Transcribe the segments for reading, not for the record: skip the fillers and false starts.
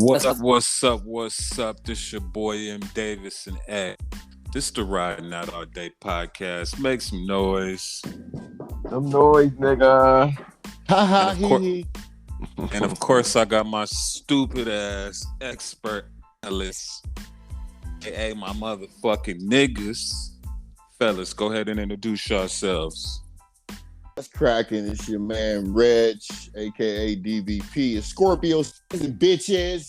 What's up? What's up? What's up? This your boy MDAVIS and Ed. This is the Riding Out All Day podcast. Make some noise. Some noise, nigga. Ha ha he. And of course, I got my stupid ass expert analyst, aka my motherfucking niggas. Fellas, go ahead and introduce yourselves. That's cracking. It's your man Reg, aka DVP. It's Scorpio season, bitches.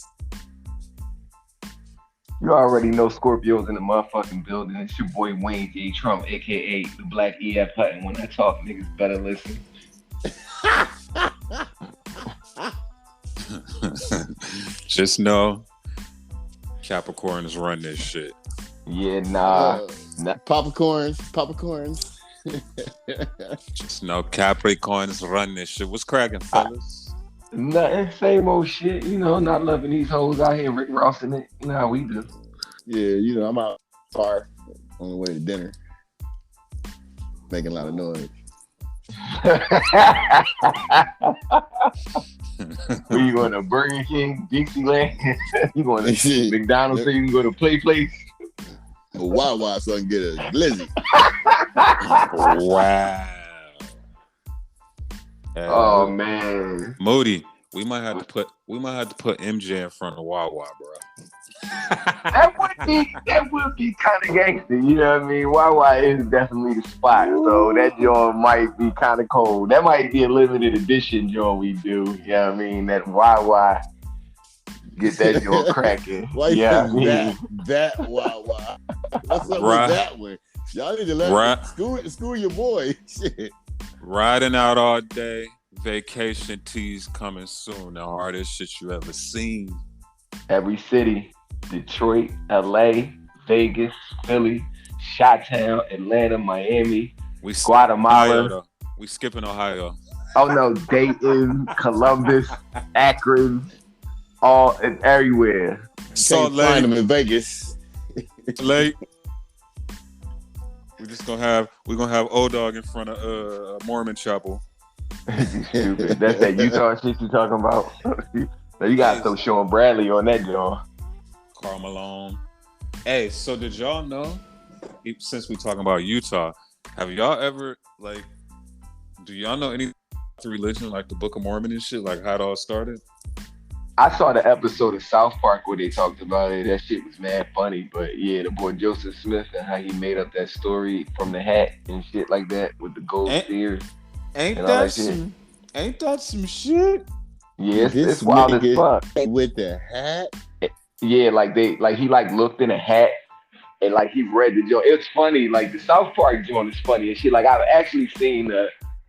You already know Scorpio's in the motherfucking building. It's your boy Wayne J. Trump, aka the Black E.F. Hutton. When I talk, niggas better listen. Just know, Capricorns run this shit. Yeah, nah. Popcorns. Just know, Capricorns run this shit. What's cracking, fellas? Nothing, same old shit. You know, not loving these hoes out here, Rick Rossing it. You know how we do. Yeah, you know, I'm out car on the way to dinner. Making a lot of noise. Where you going to Burger King, Dixieland? You going to McDonald's so you can go to Play Place? A Wawa so I can get a glizzy. Wow. Oh man, Moody, we might have to put MJ in front of Wawa, bro. that would be kind of gangster. You know what I mean? Wawa is definitely the spot, so that joint might be kind of cold. That might be a limited edition joint we do. You know what I mean? That Wawa, get that joint cracking. Why you think that Wawa? What's up with that one? Y'all need to let school your boy. Shit. Riding out all day. Vacation teas coming soon. The hardest shit you ever seen. Every city. Detroit, LA, Vegas, Philly, Chi-Town, Atlanta, Miami, Guatemala. Ohio, we skipping Ohio. Oh no, Dayton, Columbus, Akron, all and everywhere. Salt Lake. Find them in Vegas. Late. We're gonna have old dog in front of Mormon Chapel. Stupid. That's that Utah shit you talking about. So you got some Sean Bradley on that joint. Karl Malone. Hey, so did y'all know? Since we talking about Utah, have y'all ever do y'all know any religion like the Book of Mormon and shit? Like how it all started? I saw the episode of South Park where they talked about it. That shit was mad funny. But yeah, the boy Joseph Smith and how he made up that story from the hat and shit like that with the gold ears. Ain't that some shit? Yeah, it's wild as fuck. With the hat? Yeah, he looked in a hat and he read the joke. It's funny, the South Park joint is funny and shit. I've actually seen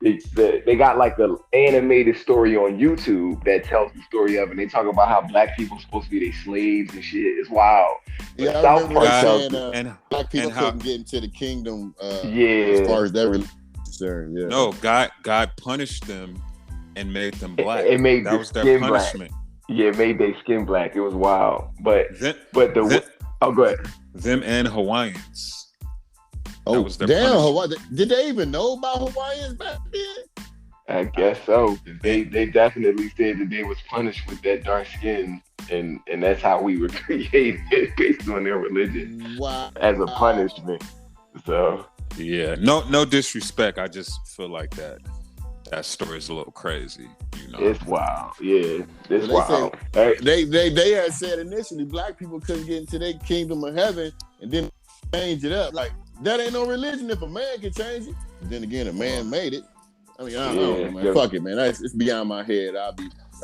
they got an animated story on YouTube that tells the story of it. And they talk about how black people supposed to be their slaves and shit. It's wild. Yeah, I South Park saying black people couldn't get into the kingdom. As far as that religion is concerned. Yeah. No, God punished them and made them black. That was their punishment. Black. Yeah, it made their skin black. It was wild. Go ahead. Them and Hawaiians. Oh, damn! Hawaii. Did they even know about Hawaiians back then? I guess so. They definitely said that they was punished with that dark skin, and that's how we were created based on their religion. Wow. As a punishment. So yeah, no disrespect. I just feel like that story is a little crazy. You know, it's wild. Yeah, it's wild. They had said initially black people couldn't get into their kingdom of heaven, and then change it up. That ain't no religion if a man can change it. But then again, a man made it. I mean, I don't know, man. Yeah. Fuck it, man. It's beyond my head.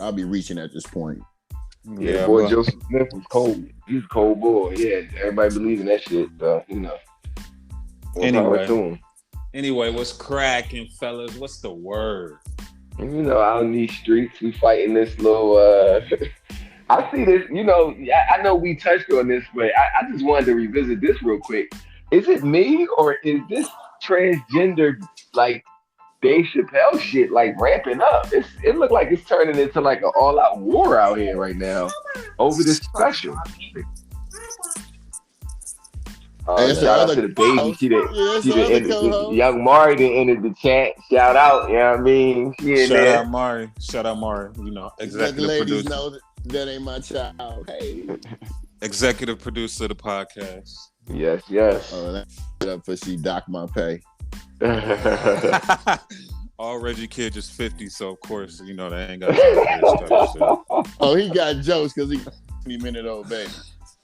I'll be reaching at this point. Yeah, boy, Joseph Smith was cold. He's a cold boy. Yeah, everybody believes in that shit. You know. Anyway, what's cracking, fellas? What's the word? You know, out in these streets, we fighting this little. I see this. You know, I know we touched on this, but I just wanted to revisit this real quick. Is it me or is this transgender Dave Chappelle shit ramping up? It looked like it's turning into an all-out war out here right now over this special. Shout out to the baby. She young Mari done entered the chat. Shout out, you know what I mean? Shout out Mari. You know, executive producer. That ain't my child. Hey. Executive producer of the podcast. Yes, yes. Oh, that's up for she docked my pay. All Reggie Kid just 50, so of course, you know, they ain't got time for this type of shit. Oh, he got jokes because he 20-minute-old baby.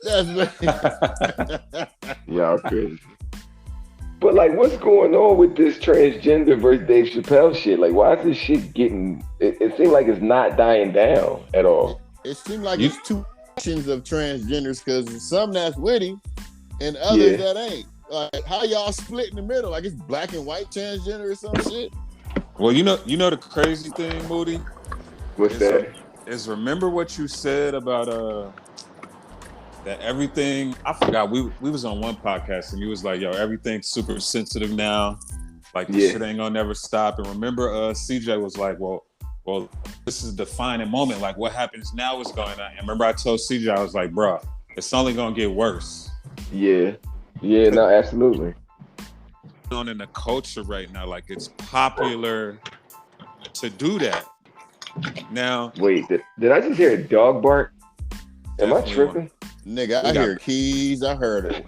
That's Y'all crazy. But like, what's going on with this transgender versus Dave Chappelle shit? Like, why is this shit getting? It seems like it's not dying down at all. It seems like it's two sections of transgenders because some that's witty and others that ain't. Like, how y'all split in the middle? Like it's black and white transgender or some shit. Well, you know the crazy thing, Moody. What's that? Is remember what you said about that everything. I forgot we was on one podcast and you was like, yo, everything's super sensitive now. Like this shit ain't gonna never stop. And remember, CJ was like, well, this is the defining moment. Like what happens now is going on. And remember, I told CJ, I was like, bro, it's only gonna get worse. Yeah, no, absolutely. On in the culture right now, like it's popular to do that. Now, wait, did I just hear a dog bark? Am I tripping? Nigga, I hear keys. I heard it.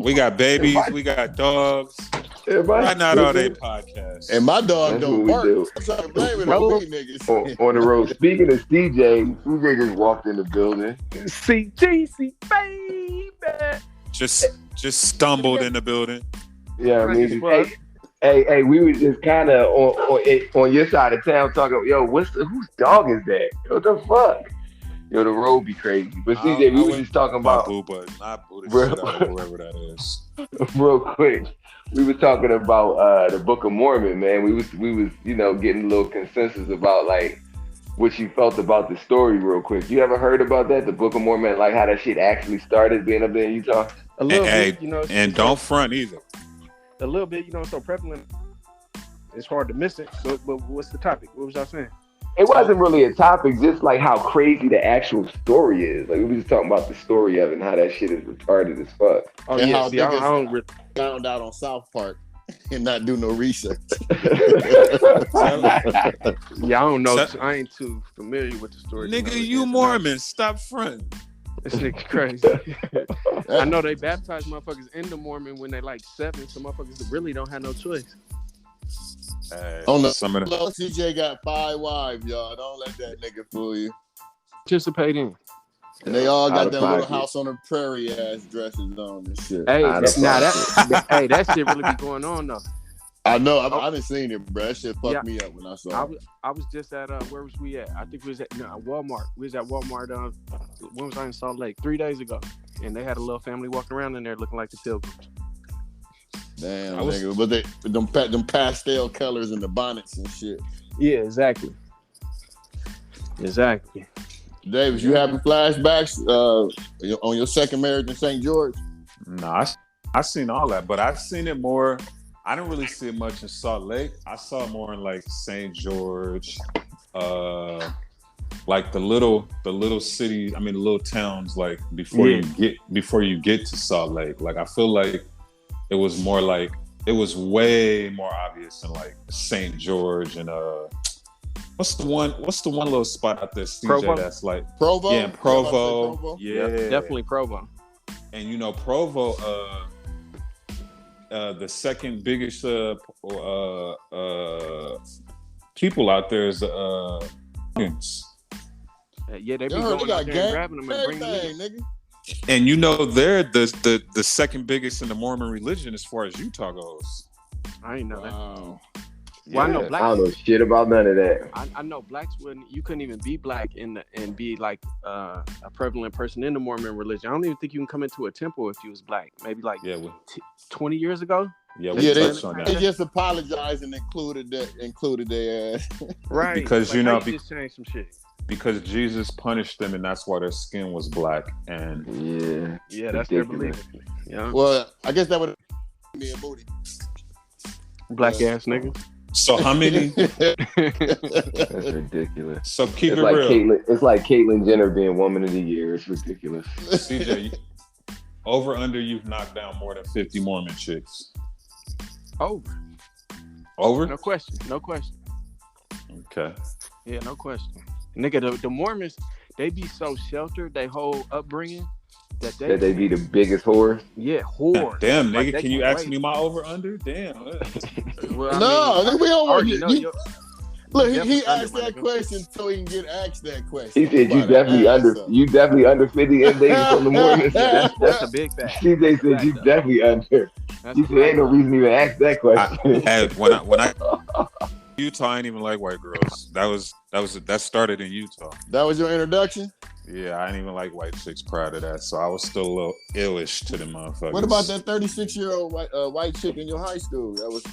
We got babies. We got dogs. Right now, all they podcasts. And my dog don't bark. I'm trying to blame it on niggas. On the road. Speaking of CJ just walked in the building. CJEEZY, baby. Just stumbled in the building. Yeah, I mean, hey, we was just kind of on your side of town talking. Yo, whose dog is that? What the fuck? Yo, the road be crazy. But CJ, we was just talking about whoever that is. Real quick, we were talking about the Book of Mormon, man. We was getting a little consensus about like what you felt about the story. Real quick, you ever heard about that? The Book of Mormon, like how that shit actually started being up there in Utah. A little bit, and don't front either. A little bit, it's so prevalent. It's hard to miss it. But what's the topic? What was y'all saying? It wasn't really a topic, just like how crazy the actual story is. Like we were just talking about the story of it and how that shit is retarded as fuck. Oh and how niggas found out on South Park and not do no research. Yeah, I don't know. I ain't too familiar with the story. Nigga, you Mormon, stop fronting. This nigga crazy. I know they baptize motherfuckers into Mormon when they like 7. So motherfuckers really don't have no choice. On the CJ got 5 wives, y'all. Don't let that nigga fool you. Participate in. And they all got that little house on the prairie ass dresses on and shit. Hey, that shit really be going on though. I know. I done seen it, bro. That shit fucked me up when I saw it. I was just at where was we at? I think we was at Walmart. We was at Walmart. When was I in Salt Lake? 3 days ago, and they had a little family walking around in there looking like the Pilgrims. Damn, nigga. But them pastel colors and the bonnets and shit. Yeah, exactly. Davis, you having flashbacks on your second marriage in St. George? Nah, I seen all that, but I've seen it more. I didn't really see it much in Salt Lake. I saw it more in like St. George, like the little cities. I mean, the little towns. Like before you get to Salt Lake. Like I feel like it was more like it was way more obvious in like St. George and what's the one little spot out there, CJ? Provo? That's like Provo. Yeah, Provo. Yeah, definitely Provo. And Provo. The second biggest people out there is yeah, they be going out there and grabbing them and bringing them in. Nigga. And they're the second biggest in the Mormon religion as far as Utah goes. I ain't know that. Well, I know blacks. I don't know shit about none of that. I know blacks you couldn't even be black and be like a prevalent person in the Mormon religion. I don't even think you can come into a temple if you was black. Maybe like 20 years ago. Yeah, they just apologized and included their ass. Right. Because just changed some shit. Because Jesus punished them and that's why their skin was black. And that's their belief. Yeah. Well, I guess that would be a booty. Black ass nigga. So how many? That's ridiculous. So keep it real. It's like Caitlyn Jenner being Woman of the Year. It's ridiculous. CJ, over under you've knocked down more than 50 Mormon chicks. Over? No question. Okay. Yeah, no question. Nigga, the Mormons, they be so sheltered, they whole upbringing, that they be the biggest whores. Yeah, whores. Damn, nigga, can you ask me my over under? Damn. Well, no, we don't want you. Look, he asked that nigga. question so he can get asked that question. He said you definitely under 50 MDAVIS on the morning. That's a big fact. CJ said you definitely under. He said ain't no reason to even ask that question. When I Utah, I ain't even like white girls. That started in Utah. That was your introduction? Yeah, I ain't even like white chicks prior to that, so I was still a little illish to the motherfuckers. What about that 36-year-old white chick in your high school? That was.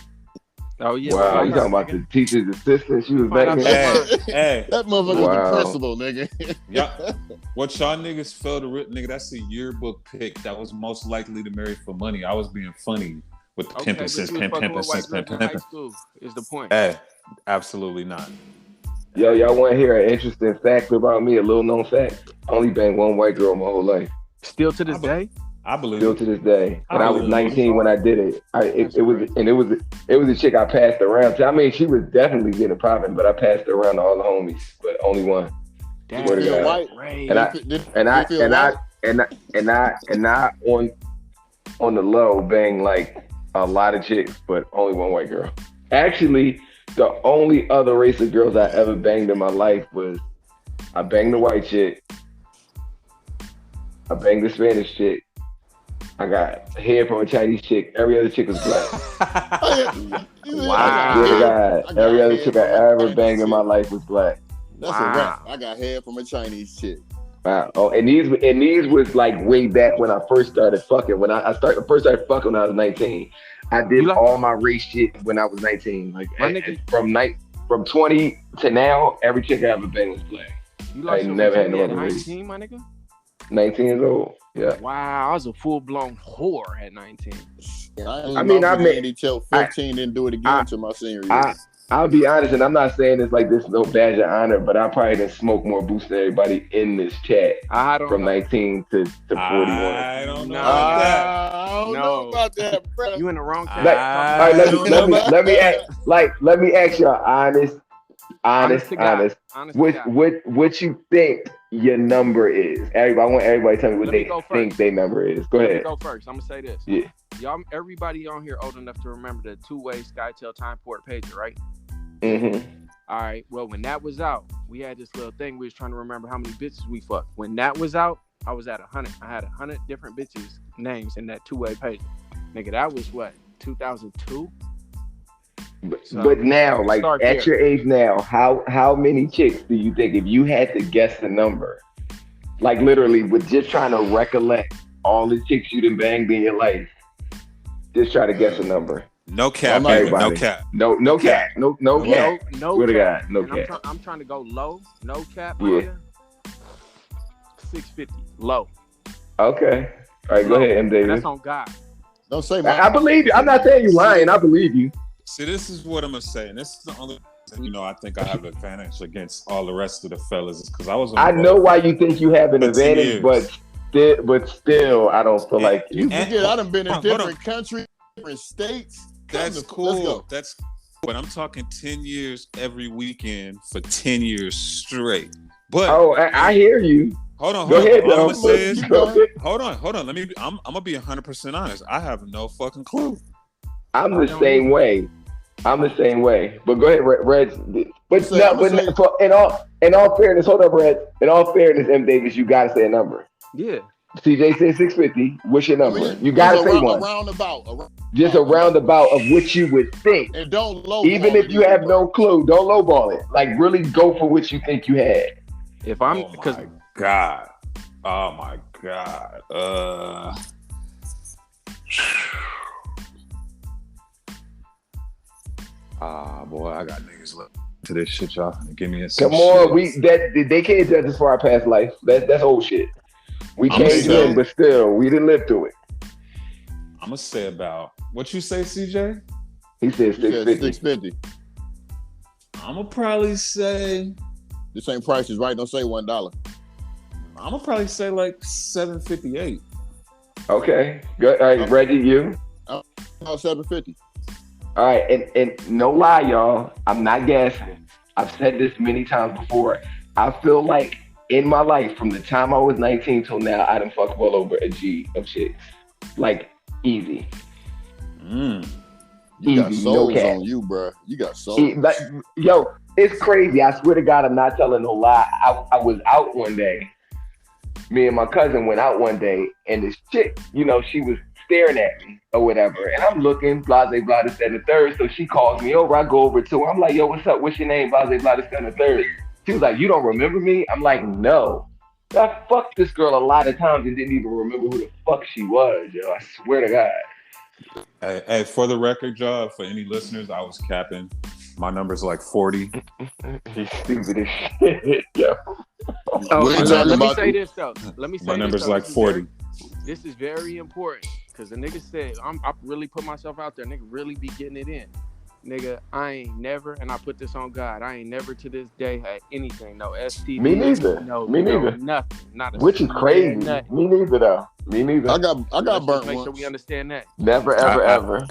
Oh yeah. Wow, you talking about the teacher's assistant? She was back there. Hey, that motherfucker was the principal, nigga. Yeah. What y'all niggas failed to written, nigga? That's a yearbook pick that was most likely to marry for money. I was being funny with the pimping since pimping since pimping. High school is the point. Hey, absolutely not. Yo, y'all want to hear an interesting fact about me? A little known fact. I only banged one white girl my whole life. Still to this day? I believe Still it. to this day. And I was 19 when I did it. It was a chick I passed around to. I mean, she was definitely getting popping, but I passed her around to all the homies, but only one. Damn, white. And I on the low banged like a lot of chicks, but only one white girl. Actually, the only other race of girls I ever banged in my life was I banged the white chick, I banged the Spanish chick, I got hair from a Chinese chick. Every other chick was black. Wow. Every other chick I ever banged in my life was black. That's a rap. I got hair from a Chinese chick. Wow. Oh, and these was like way back when I first started fucking. When I first started fucking when I was 19. I did all my race shit when I was 19. Like from 20 to now, every chick I ever banged was black. I never had no other 19, my nigga? 19 years old. Yeah. Wow, I was a full-blown whore at 19. I made until 15, didn't do it again until my senior year. I'll be honest, and I'm not saying this like this no badge of honor, but I probably didn't smoke more boost than everybody in this chat from 19 to 41. I don't know about that. I don't know about that, bro. You in the wrong chat. All right, let me ask y'all honest. What you think your number is? I want everybody to tell me what they think their number is. Go ahead. Let me go first. I'm gonna say this. Yeah. Y'all, everybody on here old enough to remember the two-way SkyTel time port pager, right? Mm-hmm. All right. Well, when that was out, we had this little thing. We was trying to remember how many bitches we fucked. When that was out, I was at 100. I had 100 different bitches names in that two-way pager. Nigga, that was what, 2002? But now, like at your age now, how many chicks do you think, if you had to guess the number, like literally with just trying to recollect all the chicks you done banged in your life, just try to guess a number? No cap, baby. No cap. No cap. No cap. No cap. No cap. cap. I'm trying to go low. No cap. Yeah. 650. Low. Okay. All right, go ahead, MDAVIS. That's on God. Don't say I believe you. I'm not saying you lying. I believe you. See, this is what I'm gonna say, and this is the only I think I have an advantage against all the rest of the fellas, is because I was. I know why you think you have an advantage, but still, I don't feel like you forget. I done been in different countries, different states. That's cool. That's cool. But I'm talking 10 years every weekend for 10 years straight. But I hear you. Hold on. Go ahead. All I'm gonna say is, hold on. I'm gonna be 100% honest. I have no fucking clue. I'm the same way. But go ahead, Reg. But in all fairness, hold up, Reg. In all fairness, MDAVIS, you gotta say a number. Yeah. CJ said 650. What's your number? You gotta say one. Just a roundabout of what you would think. And don't lowball. Even if you have no clue, don't lowball it. Like really go for what you think you had. If I'm Oh my God. Boy, I got niggas left to this shit, y'all. Give me a Come on, they can't judge us for our past life. That's old shit. We came in, but still, we didn't live through it. I'm gonna say about what you say, CJ. He said 650. I'm gonna probably say the same price is right. Don't say $1. I'm gonna probably say like 758. Okay, good. All right, Reggie, you? About 750. All right, and no lie, y'all. I'm not gassing. I've said this many times before. I feel like in my life, from the time I was 19 till now, I done fucked well over a G of chicks. Like, easy. You got Easy, souls no cap. on you, bro. You got souls. Like, yo, it's crazy. I swear to God, I'm not telling no lie. I was out one day. Me and my cousin went out one day, and this chick, you know, she was staring at me or whatever. And I'm looking, blase, blah, this, that, and the third. So she calls me over. I go over to her. I'm like, yo, what's up? What's your name? Blase, blah, this, that, and the third. She was like, you don't remember me? I'm like, no. I fucked this girl a lot of times and didn't even remember who the fuck she was, yo. I swear to God. Hey, for the record, y'all, for any listeners, I was capping. My number's like 40. She's stupid as shit, yo. Let me say this though. My number's like 40. This is very important because the nigga said I really put myself out there. Nigga really be getting it in. Nigga, I ain't never, and I put this on God, I ain't never to this day had anything, no STD. Me neither. Me neither. Nothing. Not a Which is crazy. Nothing. Me neither, though. Me neither. I got burnt Make once. sure we understand that. Never, ever, ever.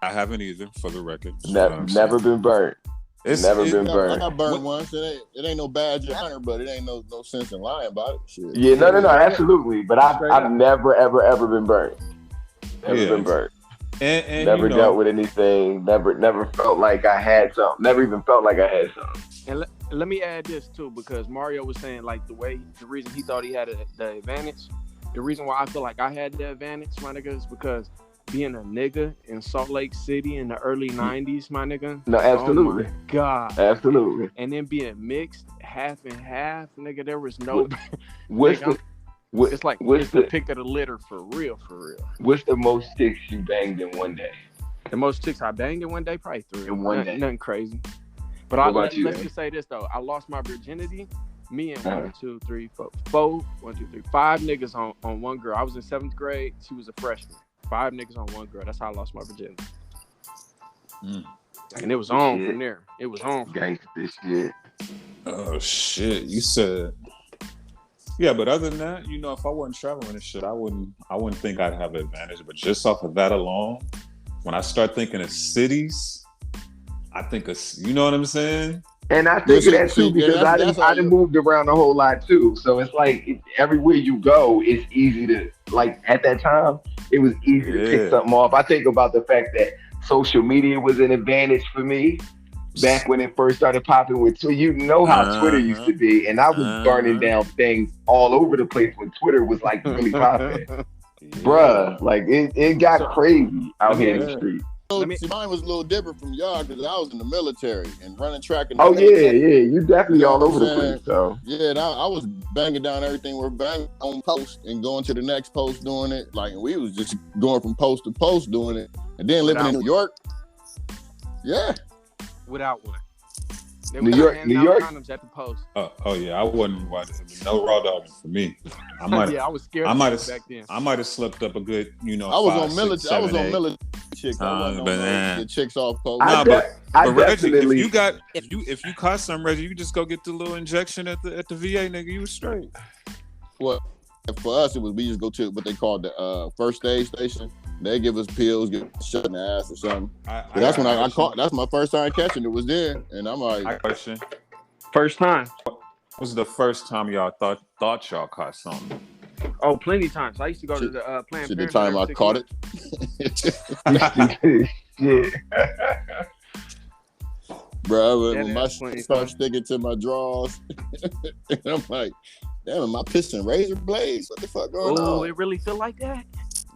I haven't either, for the record. Never been burnt. Never been burnt. I got burnt once. It ain't no badge of honor, but it ain't no sense in lying about it. Shit. Yeah, no, absolutely. But I've never, ever been burnt. Never been burnt. And never dealt with anything. Never felt like I had something. Never even felt like I had something. And let me add this too, because Mario was saying like the reason he thought he had the advantage. The reason why I feel like I had the advantage, my nigga, is because being a nigga in Salt Lake City in the early 90s, my nigga. No, absolutely. Oh my God. Absolutely. And then being mixed half and half, nigga, there was no. It's like the pick of the litter for real. What's the most chicks you banged in one day? The most chicks I banged in one day, probably 3. In one day. Nothing crazy. But let's just say this though. I lost my virginity. Me and 5 niggas on one girl. I was in 7th grade. She was a freshman. 5 niggas on one girl. That's how I lost my virginity. And it was on from there. It was on. Gangsta shit. Oh shit! You said. Yeah, but other than that, you know, if I wasn't traveling and shit, I wouldn't think I'd have an advantage. But just off of that alone, when I start thinking of cities, I think of, you know what I'm saying? And I think of that too because I done moved around a whole lot too. So it's like everywhere you go, it's easy to, like, at that time, it was easy to pick something off. I think about the fact that social media was an advantage for me. Back when it first started popping with Twitter, you know how Twitter used to be, and I was burning down things all over the place when Twitter was like really popping, bruh. Like it got crazy out here in the street. See, mine was a little different from y'all because I was in the military and running track. And you definitely all over the place. So yeah, I was banging down everything. We're banging on post and going to the next post doing it. Like we was just going from post to post doing it, and then living in New York. Yeah. Without one. New York. Condoms at the post. Oh yeah, I wasn't watching no raw dogging for me. I was scared. Back then. I might have slipped up a good, you know. I was on military chicks. I wasn't on the chicks off post. But Reggie, if you caught some, Reggie, you just go get the little injection at the VA, nigga. You was straight. Well, for us, we just go to what they call the first aid station. They give us pills, get shot in the ass or something. That's when I caught. That's my first time catching it. Was there, and I'm like, question. First time. What was the first time y'all thought y'all caught something? Oh, plenty of times. I used to go to the Planned Parenthood. The time I caught it. Bro, when my shit starts sticking to my drawers, and I'm like, damn, am I pissing razor blades? What the fuck going on? Oh, it really feel like that?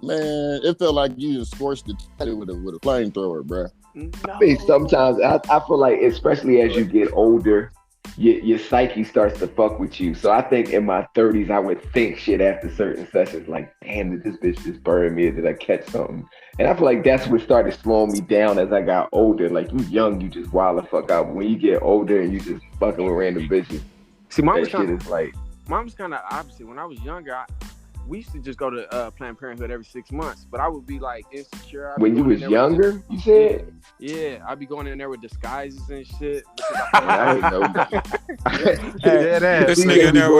Man, it felt like you just scorched the tattoo with a flamethrower, bro. No. I mean, sometimes I feel like, especially as you get older, your psyche starts to fuck with you. So I think in my 30s, I would think shit after certain sessions, like, damn, did this bitch just burn me? Or did I catch something? And I feel like that's what started slowing me down as I got older. Like, you young, you just wild the fuck out. But when you get older and you just fucking with random bitches, see, mine was kind of opposite. When I was younger, we used to just go to Planned Parenthood every 6 months, but I would be like insecure. When you was younger, you said? Yeah, I'd be going in there with disguises and shit. I didn't know that. This nigga in there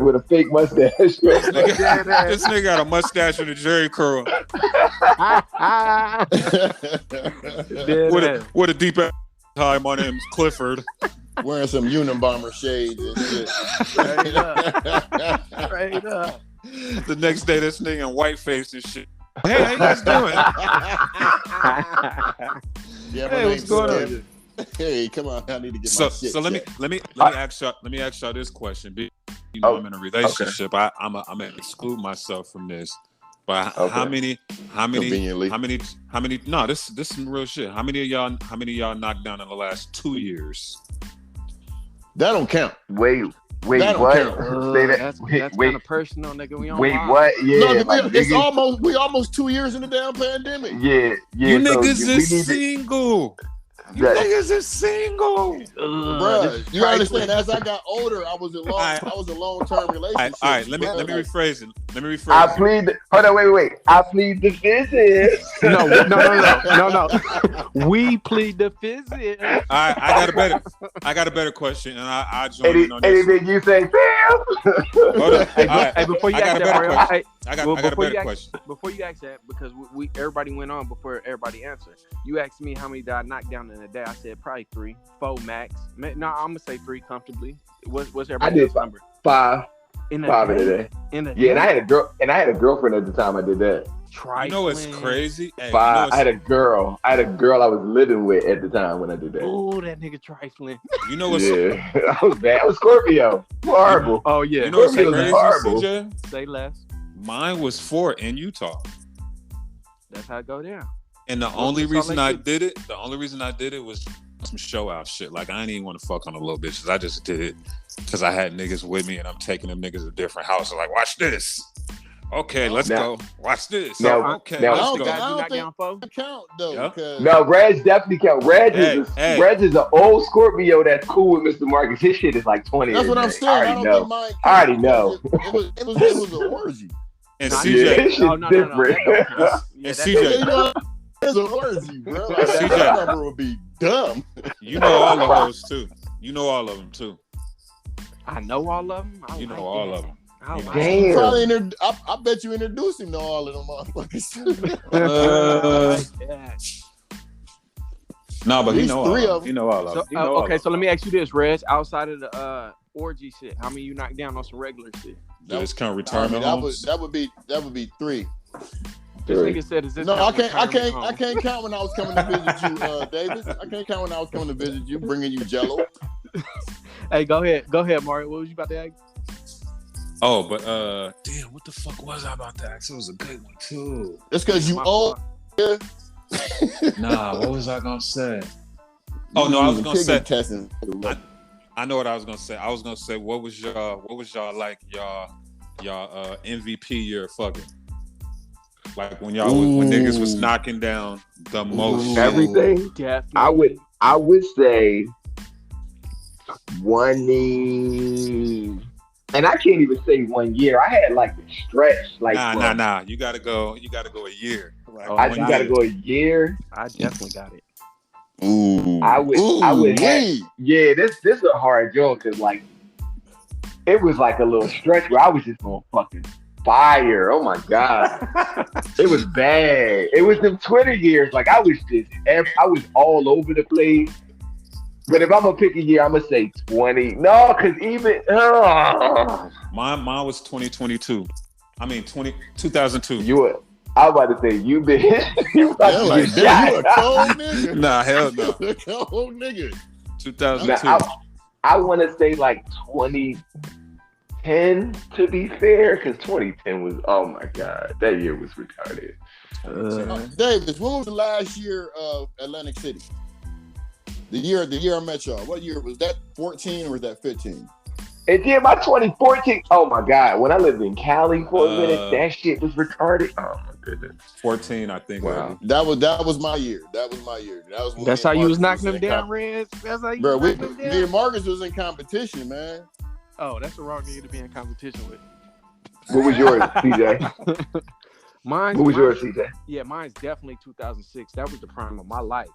with a fake mustache. This nigga got a mustache and a jerry curl. What a deep ass. Hi, my name's Clifford. wearing some Unabomber shades and shit. Straight up. The next day, this nigga in white face and shit. Hey, how you guys doing? Yeah, Hey, what's going on? Hey, come on! I need to get my shit. So let me ask y'all this question. You know, I'm in a relationship. Okay. I'm gonna exclude myself from this. But Okay. how many? Conveniently. No, this is some real shit. How many of y'all knocked down in the last 2 years? That don't count. Wait, That don't what? count. Say that. That's Wait, kind of personal, nigga. We on wait, live. what? Yeah, No, like, it's niggas- we almost 2 years in the damn pandemic. Yeah. You so niggas we is need to- single. You That- niggas is single. Bruh, you understand? As I got older, I was in long term All relationship. right, let me rephrase it. I plead. Hold on, wait. I plead the fifth. No. We plead the fifth. All right, I got a better question, and I join in on this. Anything you say, Sam? Hold up. Hey, All right. before you I got ask a that, better Mario, question. hey, I got a better question. Before you ask that, because we everybody went on before everybody answered. You asked me how many did I knock down in a day. I said probably 3, 4 max. No, I'm gonna say 3 comfortably. What's everybody's number? 5 In a in a day? day. In a Yeah, and day? I had a girlfriend at the time I did that. You know what's crazy? Hey, 5. I had a girl I was living with at the time when I did that. Oh, that nigga trifling. You know what's Yeah, I was bad. I was Scorpio. Horrible. Oh yeah. You know what's Scorpio's crazy, horrible. CJ? Say less. Mine was 4 in Utah. That's how it go down. And the What's only the Salt reason Lake I did it was some show out shit. Like, I didn't even want to fuck on the little bitches. I just did it because I had niggas with me and I'm taking them niggas to different houses. Like, watch this. Okay, let's go. Watch this. Now- Okay, now- let's I go. don't down, folks. think count though. Yeah. Because No, Reg definitely count. Reg is an old Scorpio that's cool with Mr. Marcus. His shit is like 20. that's what I'm saying. I don't think mine. I already know. It was an orgy. And Nah, Yeah, CJ, his shit's No. different. Yeah, and that- You CJ, know, it's an orgy, bro. Like, CJ. that number would be dumb. you know all of those too. You know all of them too. I know all of them. You know all of them. I You know. like Damn. Probably I bet you introduced him to all of them motherfuckers. that. No, but At you least know 3 all of of them. You know all of So, them. You know all okay, of so let them. me ask you this, Reg. Outside of the orgy shit, how many you knocked down on some regular shit? Do this count I mean, retirement homes? that would be 3. This nigga said, "Is this?" No, I can't retirement count when I was coming to visit you, Davis. I can't count when I was coming to visit you, bringing you Jello. home? Hey, go ahead, Mario. What was you about to ask? Oh, but damn, what the fuck was I about to ask? It was a good one too. It's because you My old. fault. Nah, what was I gonna say? Oh no, I was gonna say. testing. I know what I was gonna say. I was gonna say, what was y'all like y'all MVP year fucking? Like when when niggas was knocking down the most shit. Everything. Definitely. I would say 1. And I can't even say 1 year. I had like a stretch. Like Nah. You gotta go a year. Like, I just gotta go a year. I definitely got it. Ooh. I would have, wee. yeah, this is a hard joke because like it was like a little stretch where I was just on fucking fire. Oh my god. It was bad. It was them Twitter years. Like I was all over the place. But if I'm gonna pick a year, I'm gonna say 20. No, because even Mine was 2022. I mean 2002. I was about to say you been you about Yeah, to like, get damn, you a shot. cold nigga. Nah, hell no. You a cold nigga. 2002. Now, I want to say like 2010 to be fair, because 2010 was, oh my god, that year was retarded. Davis, when was the last year of Atlantic City? The year I met y'all. What year was that? 14 or was that 15? And then my 2014, oh my god, when I lived in Cali for a minute, that shit was retarded. Oh my goodness. 14, I think. Wow. That was my year. That was my year. That was when That's me how and you was Marcus knocking them in down, Reg. That's how you Bro, was knocking them me down. and Marcus was in competition, man. Oh, that's the wrong nigga to be in competition with. What was yours, CJ? Mine. What was yours, CJ? Yeah, mine's definitely 2006. That was the prime of my life.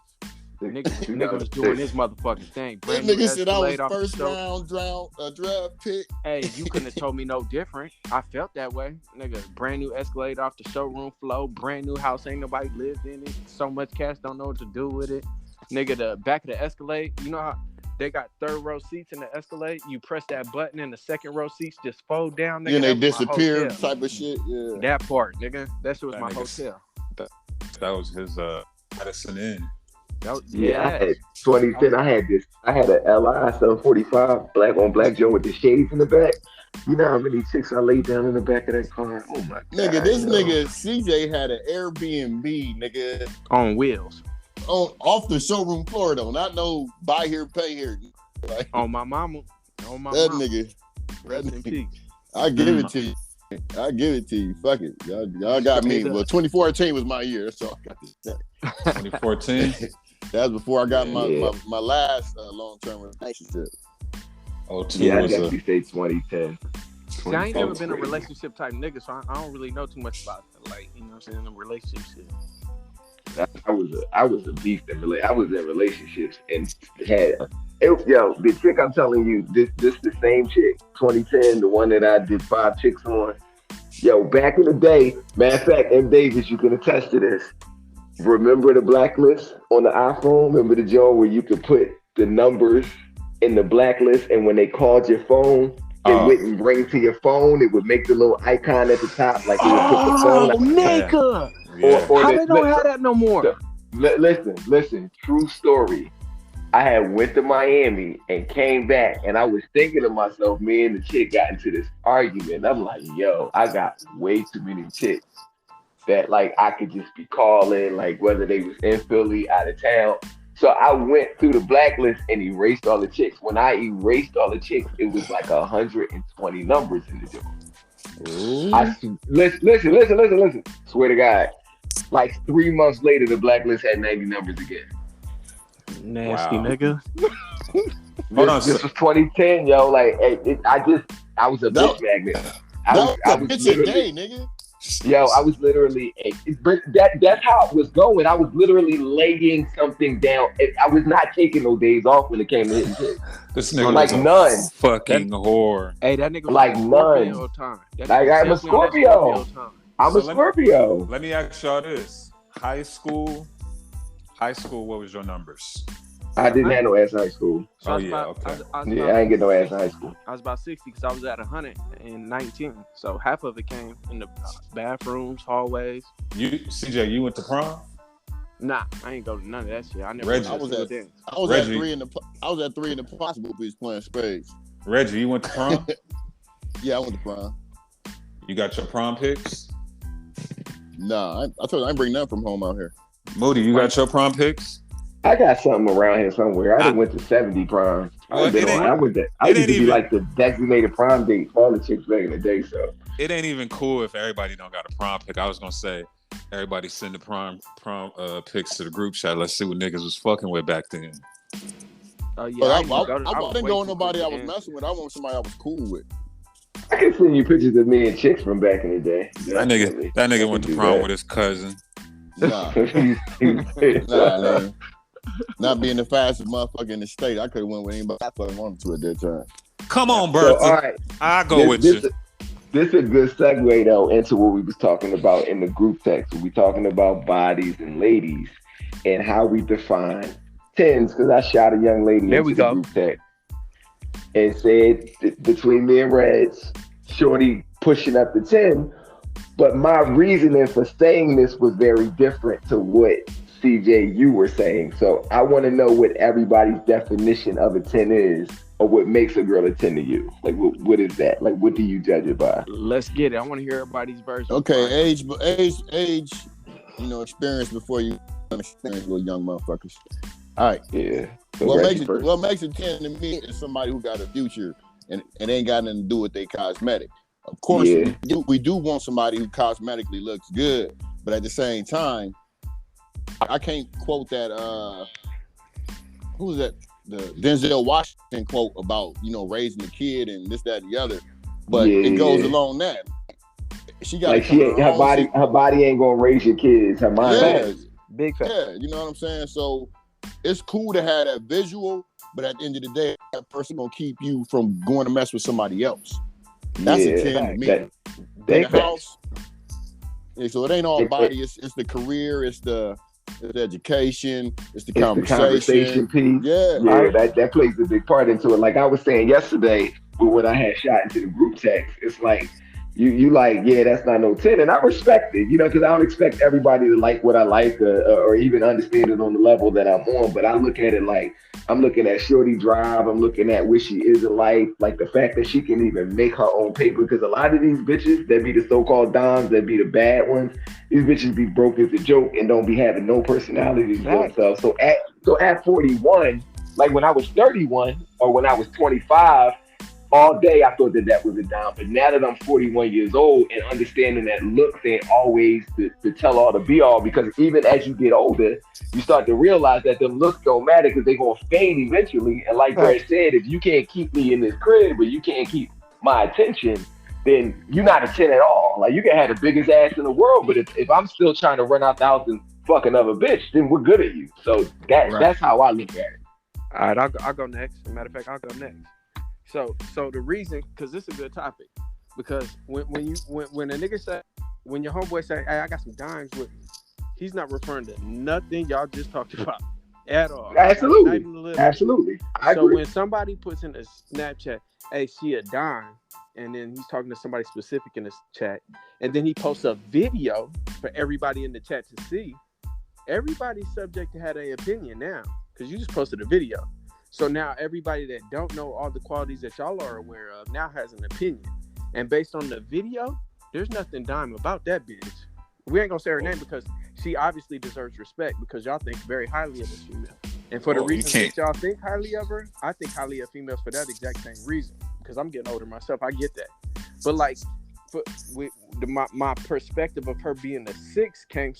Nigga was doing his motherfucking thing. That Brand new nigga said I was Escalade off the first show. round draft pick. Hey, you couldn't have told me no different. I felt that way. Nigga, brand new Escalade off the showroom floor. Brand new house. Ain't nobody lived in it. So much cash, don't know what to do with it. Nigga, the back of the Escalade, you know how they got third row seats in the Escalade. You press that button and the second row seats just fold down. Nigga, Then they that was my disappear hotel. type of shit. Yeah. That part, nigga. That shit was That my nigga's- hotel. That was his Madison Inn. That was, Yeah, I had 2010. I had a LI 745 black on black Joe with the shades in the back. You know how many chicks I laid down in the back of that car? Oh my god. Nigga, this yo. nigga CJ had an Airbnb, nigga, on wheels. off the showroom floor though. Not no buy here, pay here. Like, On my mama. On my that mama. nigga. Rest in peace. I give it to you. I give it to you. Fuck it. Y'all got me. Well, 2014 was my year, so I got this thing. 2014. That was before I got Yeah. my last long-term relationship. 02 Yeah, I was definitely say 2010. See, I ain't never been a crazy. relationship type nigga, so I don't really know too much about it. Like, you know what I'm saying, the relationship shit. I was a beast in I was in relationships and yo, the chick I'm telling you, this the same chick, 2010, the one that I did 5 chicks on. Yo, back in the day, matter of fact, MDAVIS, you can attest to this. Remember the blacklist on the iPhone? Remember the joint where you could put the numbers in the blacklist, and when they called your phone, it wouldn't ring to your phone. It would make the little icon at the top, like it would put the phone. Oh, nigga! Yeah. Or How the- they don't have that no more? Listen, true story. I had went to Miami and came back, and I was thinking to myself, me and the chick got into this argument. I'm like, yo, I got way too many chicks that like I could just be calling, like whether they was in Philly, out of town. So I went through the blacklist and erased all the chicks. When I erased all the chicks, it was like 120 numbers in the joint. Listen. Swear to God. Like 3 months later, the blacklist had 90 numbers again. Nasty Wow. nigga. Hold on, This so- was 2010, yo. Like, I was a bitch magnet. I That was was a bitch a literally- day, nigga. Yo, I was literally, but that's how it was going. I was literally laying something down. I was not taking no days off when it came to hitting chicks. This nigga Like was a none. fucking whole. Hey, that nigga was Like on Scorpio none. time. That Like, nigga I'm a was definitely on that Scorpio. Scorpio time. I'm So a Scorpio. Let me ask y'all this: high school, what was your numbers? I didn't have no ass in high school. So I Oh, was yeah, about, okay. I was Yeah, about, I ain't get no ass in high school. I was about 60 because I was at 119. So half of it came in the bathrooms, hallways. You, CJ, you went to prom? Nah, I ain't go to none of that shit. I never Reggie. went to a single dance. I was Reggie. at 3 in the possible piece playing spades. Reggie, you went to prom? Yeah, I went to prom. You got your prom pics? Nah, I told you I ain't bring nothing from home out here. Moody, you got your prom pics? I got something around here somewhere. I done went to 70 proms. Well, I used to be even- like the designated prom date for all the chicks back in the day. So It ain't even cool if everybody don't got a prom pic. I was gonna say everybody send the prom pics to the group chat. Let's see what niggas was fucking with back then. Oh yeah, But I ain't even go to- didn't was go way with too nobody I quick was to messing with. I want somebody I was cool with. I can send you pictures of me and chicks from back in the day. That nigga went to prom with his cousin. Nah, man. Not being the fastest motherfucker in the state, I could have went with anybody I fucking wanted to at that time. Come on, So, Bertha. all right. I go with you. This is a good segue though into what we was talking about in the group text. We talking about bodies and ladies and how we define tens. Because I shot a young lady There into we the go. group text and said between me and Reds, Shorty pushing up to 10. But my reasoning for saying this was very different to what CJ you were saying. So I want to know what everybody's definition of a 10 is, or what makes a girl a 10 to you. Like what is that? Like what do you judge it by? Let's get it. I want to hear everybody's version. Okay, age, experience before you experience little young motherfuckers. All right. Yeah. So What Reggie first. makes it 10 to me is somebody who got a future and it ain't got nothing to do with their cosmetic. Of course, Yeah. we do want somebody who cosmetically looks good, but at the same time, I can't quote that. Who was that? The Denzel Washington quote about raising a kid and this, that, and the other. But Yeah, it goes yeah. along that. She got Like her body ain't gonna raise your kids. Her mind. Yeah, Big fact. yeah, you know what I'm saying. So it's cool to have that visual, but at the end of the day, that person gonna keep you from going to mess with somebody else. That's a 10 to me. That, In big the fact. house. Yeah, so it ain't all body. It's the career. It's the It's education. It's the It's the conversation piece. Yeah. Yeah, that plays a big part into it. Like I was saying yesterday, with what I had shot into the group text, it's like you like, yeah, that's not no 10, and I respect it, because I don't expect everybody to like what I like or even understand it on the level that I'm on. But I look at it like I'm looking at Shorty Drive. I'm looking at where she is in life, like the fact that she can even make her own paper. Because a lot of these bitches that be the so-called doms, that be the bad ones, these bitches be broke as a joke and don't be having no personality to themselves. So at 41, like when I was 31 or when I was 25. All day I thought that was a dime, but now that I'm 41 years old and understanding that looks ain't always the tell all to be all, because even as you get older, you start to realize that them looks don't matter because they're gonna fade eventually. And like Brad said, if you can't keep me in this crib, but you can't keep my attention, then you're not a 10 at all. Like you can have the biggest ass in the world, but if I'm still trying to run out the house and fuck another bitch, then we're good at you. So that's how I look at it. All right, I'll go next. As a matter of fact, I'll go next. So the reason, because this is a good topic, because when a nigga say, when your homeboy say, hey, I got some dimes with me, he's not referring to nothing y'all just talked about at all. Absolutely. I agree. When somebody puts in a Snapchat, hey, she a dime, and then he's talking to somebody specific in the chat, and then he posts a video for everybody in the chat to see, everybody's subject to have an opinion now, because you just posted a video. So now everybody that don't know all the qualities that y'all are aware of now has an opinion. And based on the video, there's nothing dime about that bitch. We ain't gonna say her name because she obviously deserves respect, because y'all think very highly of this female. And for the reason that y'all think highly of her, I think highly of females for that exact same reason. Because I'm getting older myself, I get that. But like, my perspective of her being a 6 came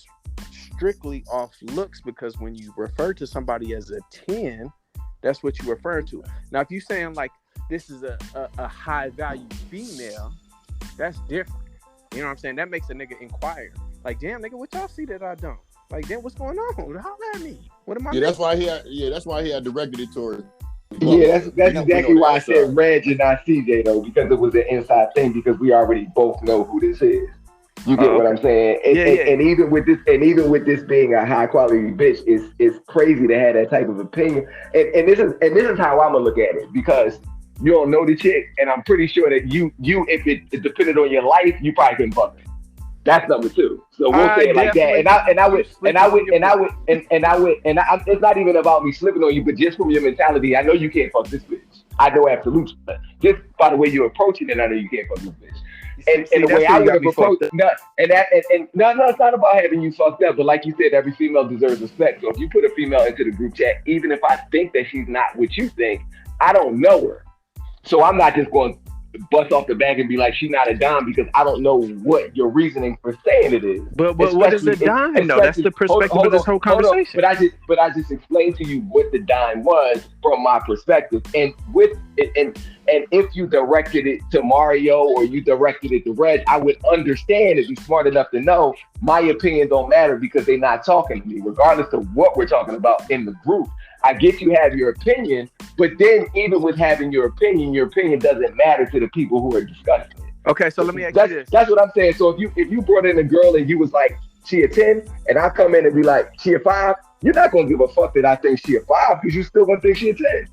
strictly off looks, because when you refer to somebody as a 10, that's what you refer to. Now, if you're saying like this is a high value female, that's different. You know what I'm saying? That makes a nigga inquire. Like, damn, nigga, what y'all see that I don't? Like, damn, what's going on? Holler at me. What am I? That's why he had directed it towards. Yeah, that's exactly why I said Reg and not CJ though, because it was an inside thing, because we already both know who this is. You get what I'm saying? And even with this being a high quality bitch, it's crazy to have that type of opinion. And this is how I'm gonna look at it, because you don't know the chick, and I'm pretty sure that you if it depended on your life, you probably couldn't fuck her. That's number 2. So we'll say it like that. It's not even about me slipping on you, but just from your mentality, I know you can't fuck this bitch. I know absolutely. Just by the way you're approaching it, I know you can't fuck this bitch. And the way I would have approached it, it's not about having you fucked up, but like you said, every female deserves respect. So if you put a female into the group chat, even if I think that she's not what you think, I don't know her. So I'm not just going to bust off the bag and be like, she's not a dime, because I don't know what your reasoning for saying it is. But what is a dime? No, that's the perspective of this whole conversation. But I just explained to you what the dime was from my perspective, and if you directed it to Mario or you directed it to Reg, I would understand if you're smart enough to know my opinion don't matter, because they're not talking to me, regardless of what we're talking about in the group. I get you have your opinion, but then even with having your opinion doesn't matter to the people who are discussing it. Okay, so let me ask you this. That's what I'm saying. So if you brought in a girl and you was like, she a 10, and I come in and be like, she a 5, you're not gonna give a fuck that I think she a 5, because you still gonna think she a 10.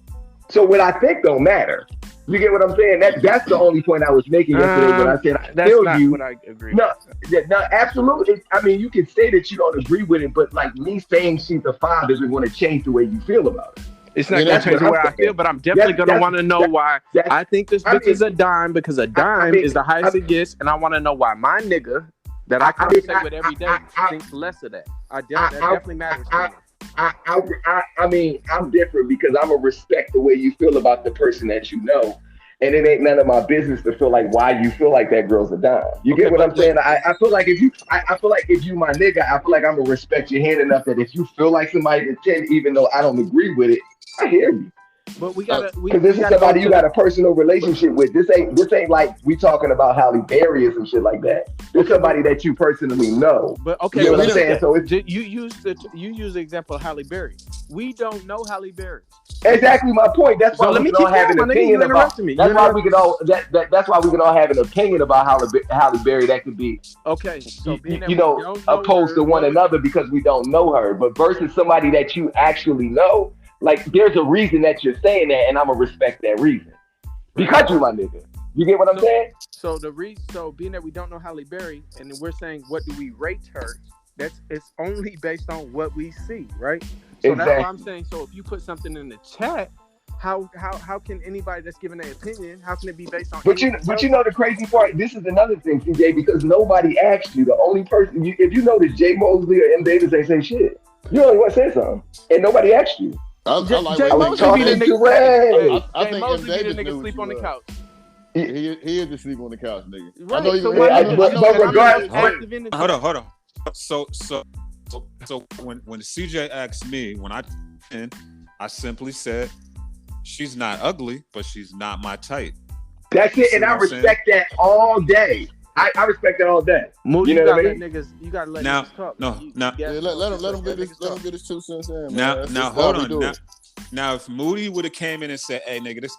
So what I think don't matter. You get what I'm saying? That's the only point I was making yesterday when I said I feel you. What I agree. No, absolutely. I mean, you can say that you don't agree with it, but like me saying she's a 5 isn't going to change the way you feel about it. It's not going to change the way I feel, but I'm definitely going to want to know why I think this bitch is a dime, because a dime is the highest it gets, and I want to know why my nigga that I conversate with every day thinks less of that. That definitely matters to me. I mean, I'm different, because I'm gonna respect the way you feel about the person that you know, and it ain't none of my business to feel like why you feel like that girl's a dime. You get what I'm saying? I feel like if you my nigga, I feel like I'm gonna respect your hand enough that if you feel like somebody's a 10, even though I don't agree with it, I hear you. But we gotta, because this is somebody you got a personal relationship with. This ain't like we talking about Halle Berry or some shit like that. This is somebody that you personally know. But okay, you know what I'm saying? So you use the example of Halle Berry. We don't know Halle Berry. Exactly my point. That's why So let we me can all keep have an going, my nigga. opinion You about. interrupted me. That's why we can all. That's why we can all have an opinion about Halle Berry. That could be, Okay, so being that you we know, don't know opposed her, to one another because we don't know her. But versus somebody that you actually know, like there's a reason that you're saying that, and I'm gonna respect that reason because you my nigga. You get what I'm saying? So being that we don't know Halle Berry, and then we're saying what do we rate her? It's only based on what we see, right? So that's why I'm saying. So if you put something in the chat, how can anybody that's giving their opinion, how can it be based on? But you know the crazy part. This is another thing, CJ, because nobody asked you. The only person, if you notice, Jay Mosley or MDAVIS ain't say shit. You only want to say something, and nobody asked you. Jay Mosley be the nigga. Jay Mosley be the nigga sleep on the couch. He is the sleep on the couch, nigga. Right. I know so hold on. So when CJ asked me, when I simply said, she's not ugly, but she's not my type. That's it, and I respect that all day. I respect that all day. Moody, you know what I mean? You gotta let niggas talk. Let him get his 2 cents in. Now hold on. Now if Moody would have came in and said, "Hey, nigga, this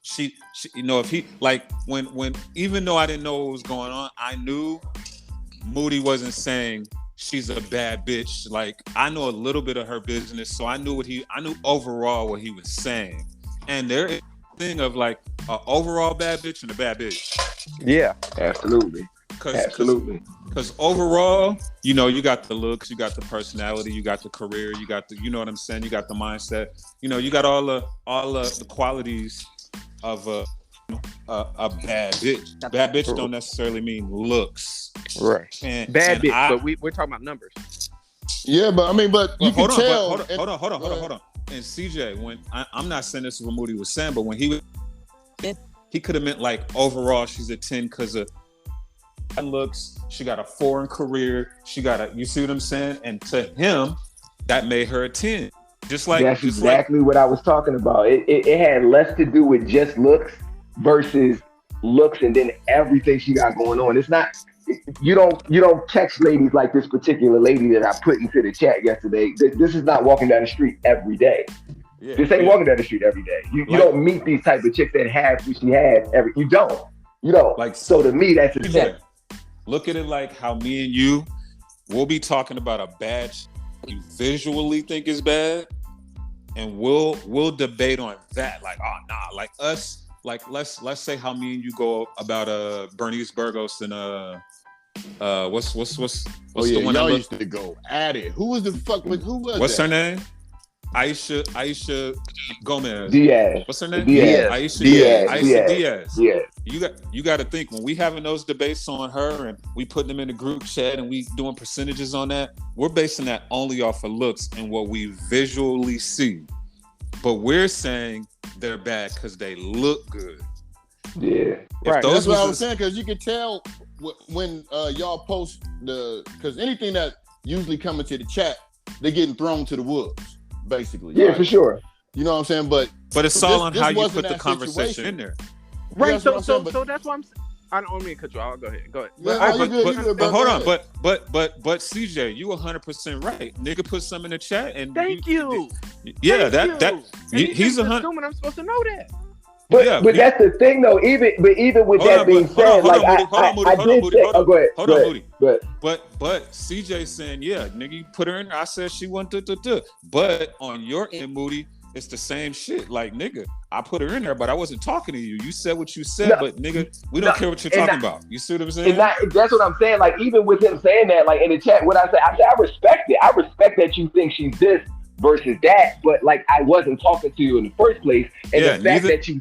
she you know, if he like when even though I didn't know what was going on, I knew Moody wasn't saying she's a bad bitch. Like I know a little bit of her business, so I knew overall what he was saying. And there is a thing of like an overall bad bitch and a bad bitch. Yeah, absolutely. Because overall, you know, you got the looks, you got the personality, you got the career, you got the, you know what I'm saying, you got the mindset, you know, you got all the qualities of a bad bitch. Bad bitch don't necessarily mean looks, right? Bad bitch, but we're talking about numbers. Yeah, but you can tell. Hold on. And CJ, when I'm not saying this is what Moody was saying, but when he could have meant like overall she's a 10 because of looks, she got a foreign career, you see what I'm saying? And to him, that made her a 10. That's exactly what I was talking about. It had less to do with just looks versus looks and then everything she got going on. It's not, you don't text ladies like this particular lady that I put into the chat yesterday. This is not walking down the street every day. Yeah, this ain't walking down the street every day. You don't meet these type of chicks that have what she had you don't. Like, so to me, that's a 10. Look at it like how me and you will be talking about a bad you visually think is bad, and we'll debate on that. Like, oh nah, like us, like let's say how me and you go about Bernice Burgos and what's the one y'all used to go at it. Who was the fuck? Who was what's that? Her name? Aisha Gomez. Diaz. What's her name? Diaz. Aisha Diaz. Yeah. You got to think when we having those debates on her and we put them in the group chat and we doing percentages on that, we're basing that only off of looks and what we visually see. But we're saying they're bad because they look good. Yeah. Right. That's what I was saying, because you can tell when y'all post because anything that usually come into the chat, they're getting thrown to the wolves, basically. Yeah, right? for sure. You know what I'm saying? But it's all on how you put the conversation in there. Right. So that's why I don't mean to cut you off. Go ahead. But hold on. But CJ, you 100% right. Nigga put some in the chat and thank you. Yeah, he's assuming I'm supposed to know that. But that's the thing though. Even with that being said, like I did say, oh, go ahead. Hold on, Moody. But CJ saying, yeah, nigga, you put her in there. I said she went But on your end, Moody, it's the same shit. Like, nigga, I put her in there, but I wasn't talking to you. You said what you said, but nigga, we don't care what you're talking about. You see what I'm saying? That's what I'm saying. Like, even with him saying that, like in the chat, what I said, I respect it. I respect that you think she's this versus that, but like I wasn't talking to you in the first place. And the fact that you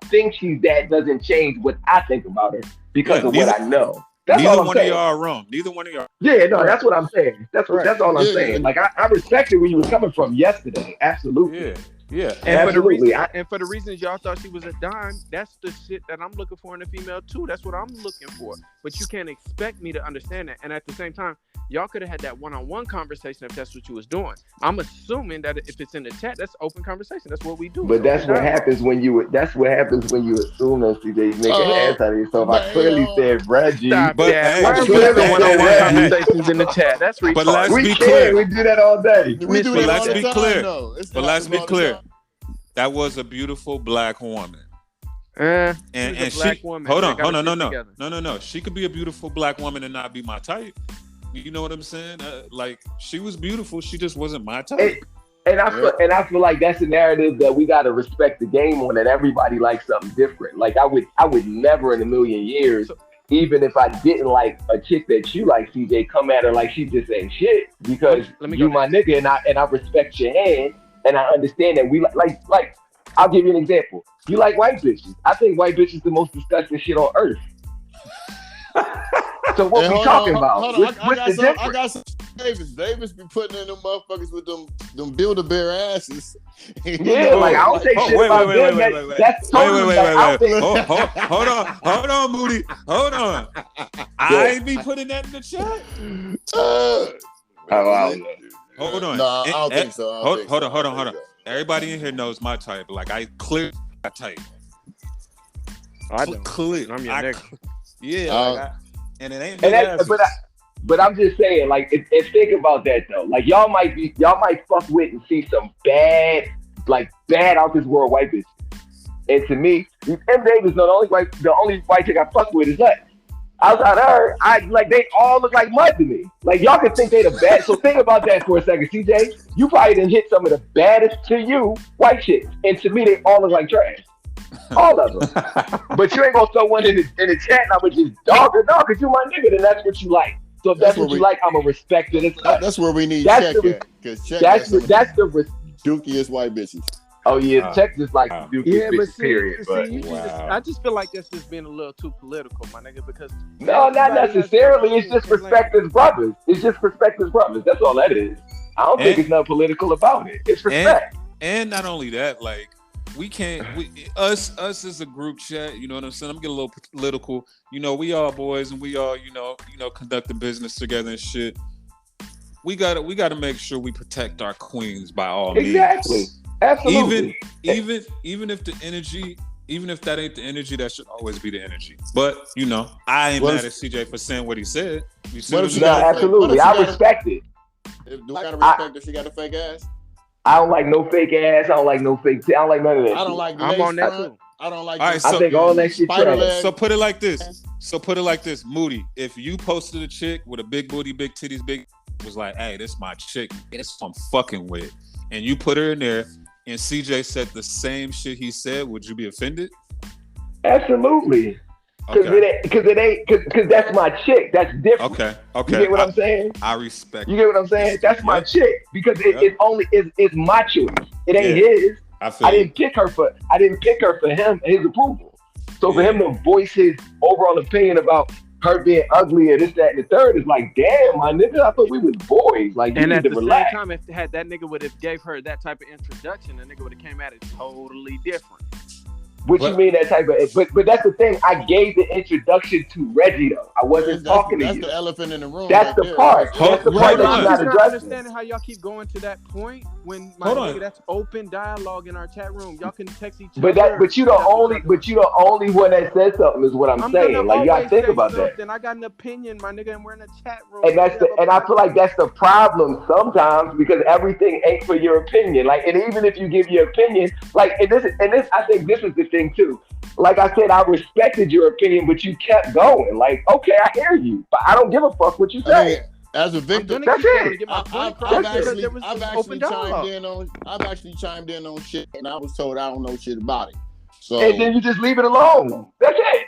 think she's that doesn't change what I think about her because of what I know. That's neither all I'm one saying. of y'all are wrong. Neither one of y'all. Yeah, no, that's what I'm saying. That's all I'm saying. Like I respected where you were coming from yesterday. Absolutely. Yeah. And for the reasons y'all thought she was a dime, that's the shit that I'm looking for in a female too. That's what I'm looking for. But you can't expect me to understand that. And at the same time, y'all could have had that one-on-one conversation if that's what you was doing. I'm assuming that if it's in the chat, that's open conversation. That's what we do. But that's what happens when you assume that CJ's making ass out of yourself. I clearly said Reggie. Stop but that. I Clearly one-on-one conversations in the chat. That's retarded. But let's we be can. clear. We do that all day. We do that let's all be the time, clear. though. But let's be clear. That was a beautiful black woman. And black she woman. hold on, no. She could be a beautiful black woman and not be my type. You know what I'm saying? Like she was beautiful, she just wasn't my type. And I feel like that's a narrative that we gotta respect the game on, and everybody likes something different. Like I would never in a million years, even if I didn't like a chick that you like, CJ, come at her like she just ain't shit because you my nigga and I respect your hand and I understand that we like. I'll give you an example. You like white bitches. I think white bitches is the most disgusting shit on earth. So what we talking about? I got some Davis. Davis be putting in them motherfuckers with them Build-A-Bear asses. Yeah, like I don't say shit about them. That's totally Hold on, Moody. Hold on. I ain't be putting that in the chat. Hold on. No, I don't think so. Hold on. Everybody in here knows my type. Like I clearly got type. I know. Clear. I'm your nigga. Yeah. And it ain't. But I'm just saying, like, and think about that though. Like y'all might fuck with and see some bad out this world white bitches. And to me, MDAVIS, the only white chick I fuck with is us. Outside of her, they all look like mud to me. Like y'all can think they the bad. So think about that for a second, CJ. You probably done hit some of the baddest to you white chicks, and to me they all look like trash. All of them. But you ain't gonna throw one in the chat and I'm just dog because you my nigga, then that's what you like. So if that's what you like, I'm gonna respect it. That's where we need Check at. Because Check that's the dookiest white bitches. Oh yeah, Check just like dookiest bitches, period. I just feel like that's just being a little too political, my nigga, because no, not necessarily. It's just respect as brothers. It's just respect as brothers. That's all that is. I don't think it's nothing political about it. It's respect. And not only that, like us as a group chat, you know what I'm saying? I'm getting a little political. You know, we all boys and we all, you know, conducting business together and shit. We gotta make sure we protect our queens by all means. Exactly. Absolutely. Even if that ain't the energy, that should always be the energy. But you know, I ain't mad at CJ for saying what he said. You see absolutely. I respect it. Do I gotta respect if she got a fake ass? I don't like no fake ass. I don't like no fake. I don't like none of that. I don't like. I'm on that too. I don't like. All right, I think all that shit. So put it like this. Moody, if you posted a chick with a big booty, big titties, was like, hey, this my chick. This I'm fucking with, and you put her in there, and CJ said the same shit he said, would you be offended? Absolutely. Because that's my chick. That's different. Okay. You get what I'm saying? I respect. You get what I'm saying? That's my chick because it's my choice. It ain't his. I didn't pick her for him and his approval. So for him to voice his overall opinion about her being ugly or this, that, and the third is like, damn, my nigga, I thought we was boys. Like, you need to relax. Same time, if that nigga would have gave her that type of introduction, the nigga would have came at it totally different. What you mean that type of? But that's the thing. I gave the introduction to Reggie though. I wasn't talking to you. That's the elephant in the room. That's the part. That's the part that you're not addressing. Understanding how y'all keep going to that point when my nigga, that's open dialogue in our chat room. Y'all can text each other. But you the only one that says something is what I'm saying. Like you gotta think about that. Then I got an opinion, my nigga, and we're in a chat room. And I feel like that's the problem sometimes because everything ain't for your opinion. Like, and even if you give your opinion, like, and this, I think this is the thing too. Like I said, I respected your opinion, but you kept going. Like, okay, I hear you, but I don't give a fuck what you say. As a victim, that's it. I've actually chimed in on shit, and I was told I don't know shit about it. So and then you just leave it alone. That's it.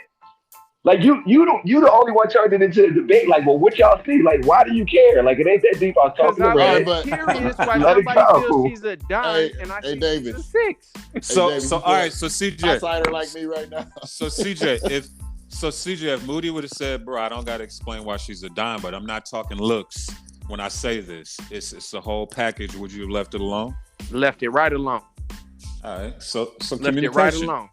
Like you the only one turned it into a debate. Like, well, what y'all see? Like, why do you care? Like, it ain't that deep. I was talking about it. I'm curious why somebody feels she's a dime and I think she's a 6. So all right. So CJ, outsider like me right now. So CJ, if Moody would have said, bro, I don't got to explain why she's a dime, but I'm not talking looks when I say this. It's the whole package. Would you have left it alone? Left it right alone. All right. So left it right alone.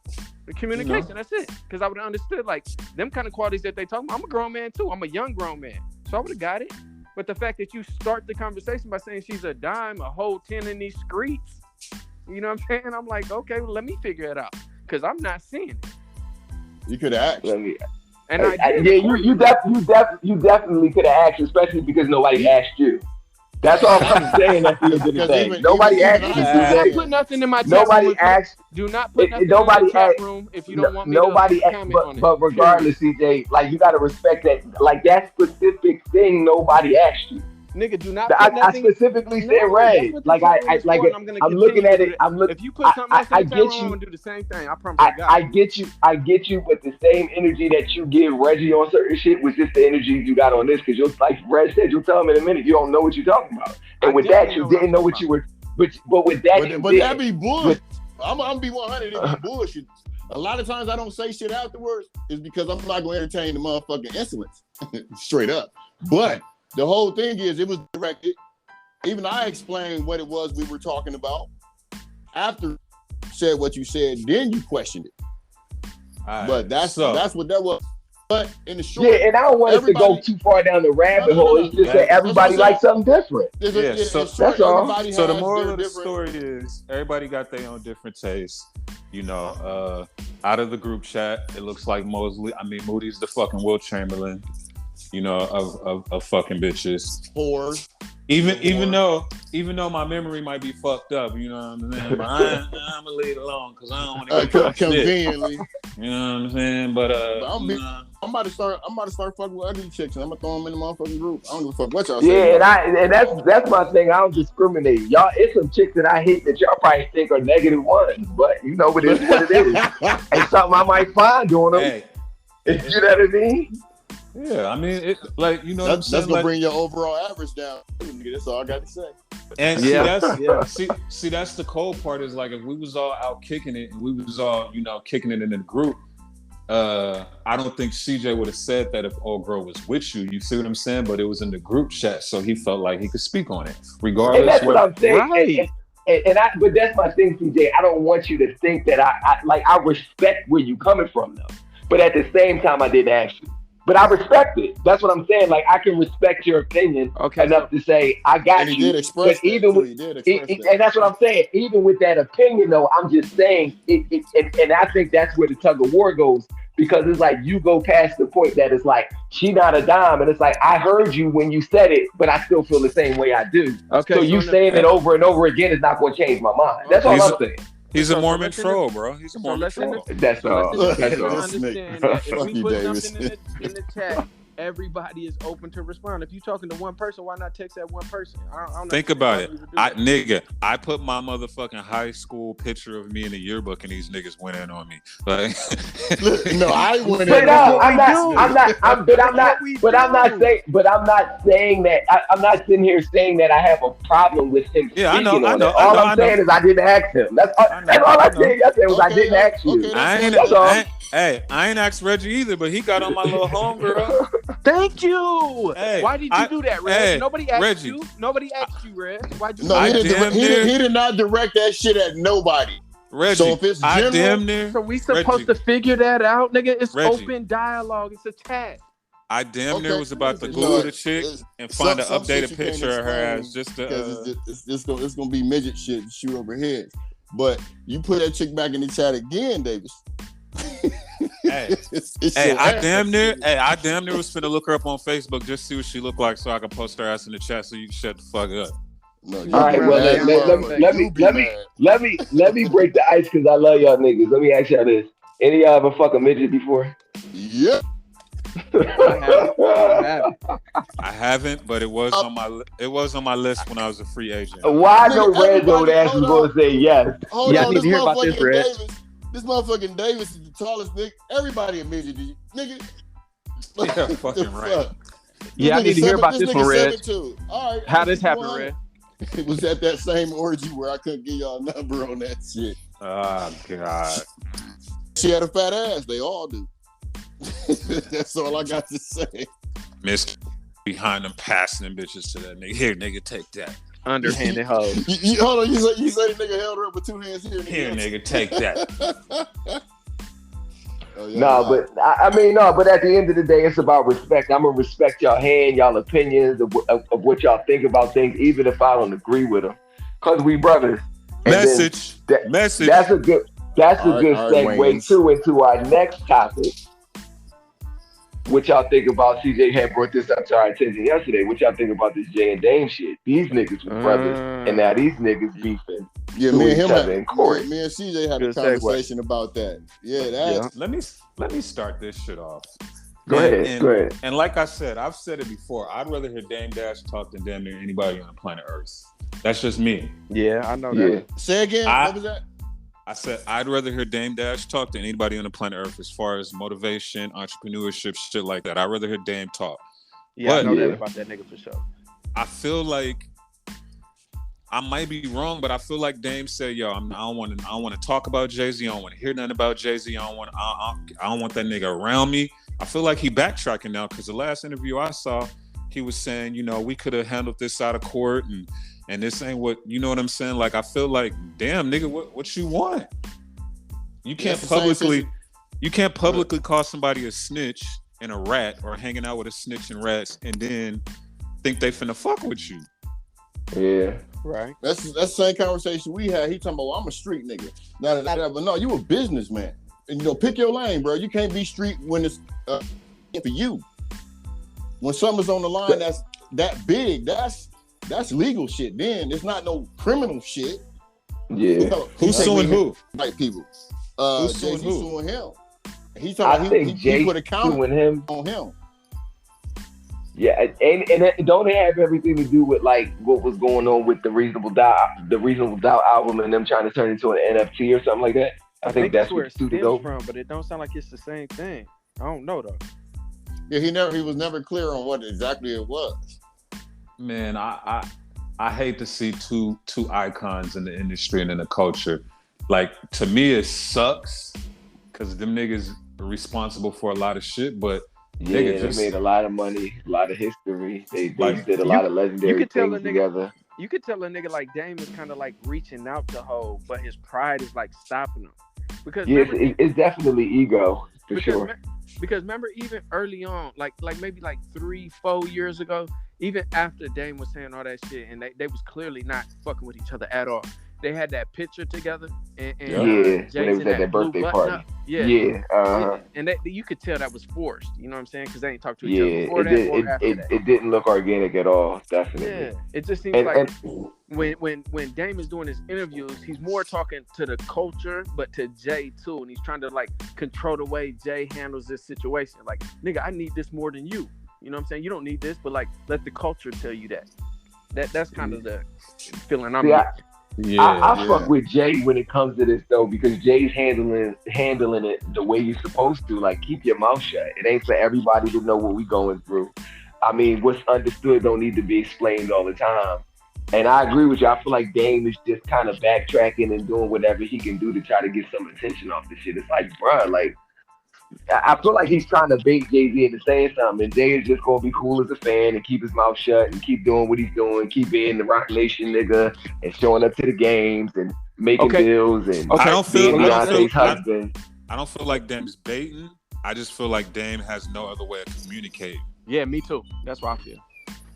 The communication, that's it. Because I would have understood, like, them kind of qualities that they talk about. I'm a grown man, too. I'm a young grown man. So I would have got it. But the fact that you start the conversation by saying she's a dime, a whole 10 in these streets, you know what I'm saying? I'm like, okay, well, let me figure it out because I'm not seeing it. You could ask. And you definitely could have asked, especially because nobody asked you. That's all I'm saying at the end of the day. Nobody asked you. Do not put nothing in my chat room. Do not put nothing in my chat room if you don't want me to comment on it. But regardless, CJ, like you gotta respect that. Like that specific thing, nobody asked you. Nigga, do not. I specifically said Ray. Like I'm looking at it. If you put something else in the chat room, I'm gonna do the same thing. I promise. I get you. I get you. But the same energy that you give Reggie on certain shit was just the energy you got on this. Because you'll, like Reg said, you'll tell him in a minute you don't know what you're talking about. And with that, you didn't know what you were. But with that, but that be bullshit. I'm gonna be 100. It be bullshit. A lot of times I don't say shit afterwards is because I'm not gonna entertain the motherfucking insolence, straight up. But the whole thing is, it was directed. Even I explained what it was we were talking about. After you said what you said, then you questioned it. Right, but that's what that was. But in the short, and I don't want us to go too far down the rabbit hole. It's just that everybody likes something different. That's all. So the moral of the story is, everybody got their own different tastes. You know, out of the group chat, it looks like Moody's the fucking Will Chamberlain. You know, of fucking bitches. Even though my memory might be fucked up, you know what I'm saying? But I'm gonna leave it alone because I don't want to get conveniently. You know what I'm saying? But I'm about to start fucking with ugly chicks, and I'm gonna throw them in the motherfucking group. I don't give a fuck what y'all say. Yeah, and that's my thing. I don't discriminate. Y'all, it's some chicks that I hit that y'all probably think are negative ones, but you know, but it's what it is. And something I might find doing them. Hey. You know what I mean? Yeah, I mean, it, like, you know, that's gonna bring your overall average down. That's all I got to say. And see, that's the cold part is, like, if we was all out kicking it and we was all, you know, kicking it in the group, I don't think CJ would have said that if old girl was with you. You see what I'm saying? But it was in the group chat, so he felt like he could speak on it, regardless. And that's what I'm saying. Right. But that's my thing, CJ. I don't want you to think that I respect where you coming from, though. But at the same time, I didn't ask you. But I respect it. That's what I'm saying. Like, I can respect your opinion enough to say I got you. Did express but even with, and that's what I'm saying. Even with that opinion, though, I'm just saying and I think that's where the tug of war goes, because it's like you go past the point that it's like she not a dime, and it's like I heard you when you said it, but I still feel the same way I do. Okay, so you saying it over and over again is not going to change my mind. That's all I'm saying. He's a Mormon troll, bro. He's a Mormon troll. That's all. Understand that if we put something in the chat, everybody is open to respond. If you're talking to one person, why not text that one person? Think about it. I put my motherfucking high school picture of me in the yearbook, and these niggas went in on me. Like, no, I went in. But I'm not saying that. I'm not sitting here saying that I have a problem with him. Yeah, I know. All I'm saying is I didn't ask him. That's all I'm saying. I said I didn't ask you. I ain't asked Reggie either, but he got on my little homegirl. Thank you. Hey, why did you do that, Reg? Hey, nobody asked Reggie. you. Nobody asked you, Reg. Why'd you? No, he did not direct that shit at nobody. Reggie, so if it's general, damn near. So we supposed to figure that out, nigga? It's open dialogue. It's a chat. I damn near was about to Google the chick and find an updated picture of her ass just to. It's gonna be midget shit and shoot over heads. But you put that chick back in the chat again, Davis. I damn near was finna look her up on Facebook just see what she looked like so I can post her ass in the chat so you can shut the fuck up. No, all right, well let me break the ice because I love y'all niggas. Let me ask y'all this: any of y'all ever fuck a midget before? Yep. I haven't, but it was on my list when I was a free agent. Why no Red don't ask you going to say yes? Yeah, I need to hear about this, Red. This motherfucking Davis is the tallest nigga. Everybody a midget, nigga. Yeah, fucking right. Yeah, I need to hear about this one, Red. All right, how this happened, Red? It was at that same orgy where I couldn't get y'all a number on that shit. Oh, God. She had a fat ass. They all do. That's all I got to say. Miss behind them passing them bitches to that nigga. Here, nigga, take that. Underhanded hoe. Hold on, you said the nigga held her up with two hands here. Here, nigga, take that. No, but I mean, no, but at the end of the day, it's about respect. I'm gonna respect y'all hand, y'all opinions of what y'all think about things, even if I don't agree with them, cause we brothers. And Message. That's a good segue Wayans. too into our next topic. What y'all think about? CJ had brought this up to our attention yesterday. What y'all think about this Jay and Dame shit? These niggas were brothers, and now these niggas beefing. Yeah, me and CJ had a conversation about that. Yeah, Let me start this shit off. Go ahead. And like I said, I've said it before. I'd rather hear Dame Dash talk than damn near anybody on planet Earth. That's just me. Yeah, I know that. Say again. What was that? I said I'd rather hear Dame Dash talk than anybody on the planet Earth as far as motivation, entrepreneurship, shit like that. I'd rather hear Dame talk. Yeah, I know that about that nigga for sure. I feel like I might be wrong, but I feel like Dame said, "Yo, I don't want to talk about Jay-Z. I don't want to hear nothing about Jay-Z. I don't want that nigga around me." I feel like he backtracking now because the last interview I saw, he was saying, you know, we could have handled this out of court and this ain't what, you know what I'm saying? Like, I feel like, damn, nigga, what you want? You can't publicly call somebody a snitch and a rat or hanging out with a snitch and rats and then think they finna fuck with you. Yeah. Right. That's the same conversation we had. He talking about, well, I'm a street nigga. But no, you a businessman. And, you know, pick your lane, bro. You can't be street when it's for you. When something's on the line that's that big, that's legal shit. Then it's not no criminal shit. Yeah. You know, Who's suing who? White people. Who's suing Jay-Z who? suing him. He talking about he put a count on him. Yeah, and it don't have everything to do with like what was going on with the Reasonable Doubt album and them trying to turn it into an NFT or something like that. I think that's where what it stems from, but it don't sound like it's the same thing. I don't know though. Yeah, he was never clear on what exactly it was. Man, I hate to see two icons in the industry and in the culture. Like, to me, it sucks because them niggas are responsible for a lot of shit, but yeah, they made a lot of money, a lot of history. They did a lot of legendary things together. You could tell a nigga like Dame is kind of like reaching out to Hov, but his pride is like stopping him. Because it's definitely ego for sure. Because remember, even early on, like maybe like 3-4 years ago, even after Dame was saying all that shit, and they was clearly not fucking with each other at all. They had that picture together, and they was at their birthday party. And you could tell that was forced. You know what I'm saying? Because they ain't talked to each other before that or after that. It didn't look organic at all. Definitely. Yeah, it just seems like when Dame is doing his interviews, he's more talking to the culture, but to Jay too, and he's trying to like control the way Jay handles this situation. Like, nigga, I need this more than you. You know what I'm saying? You don't need this, but like, let the culture tell you that. That's kind of the feeling I'm getting. I fuck with Jay when it comes to this though, because Jay's handling it the way you're supposed to. Like, keep your mouth shut. It ain't for everybody to know what we going through. I mean, what's understood don't need to be explained all the time. And I agree with you. I feel like Dame is just kind of backtracking and doing whatever he can do to try to get some attention off the shit. It's like, bruh, like, I feel like he's trying to bait Jay-Z into saying something, and Jay is just gonna be cool as a fan and keep his mouth shut and keep doing what he's doing, keep being the Rock Nation nigga and showing up to the games and making deals and I don't feel like Dame's baiting. I just feel like Dame has no other way of communicating. Yeah, me too. That's what I feel.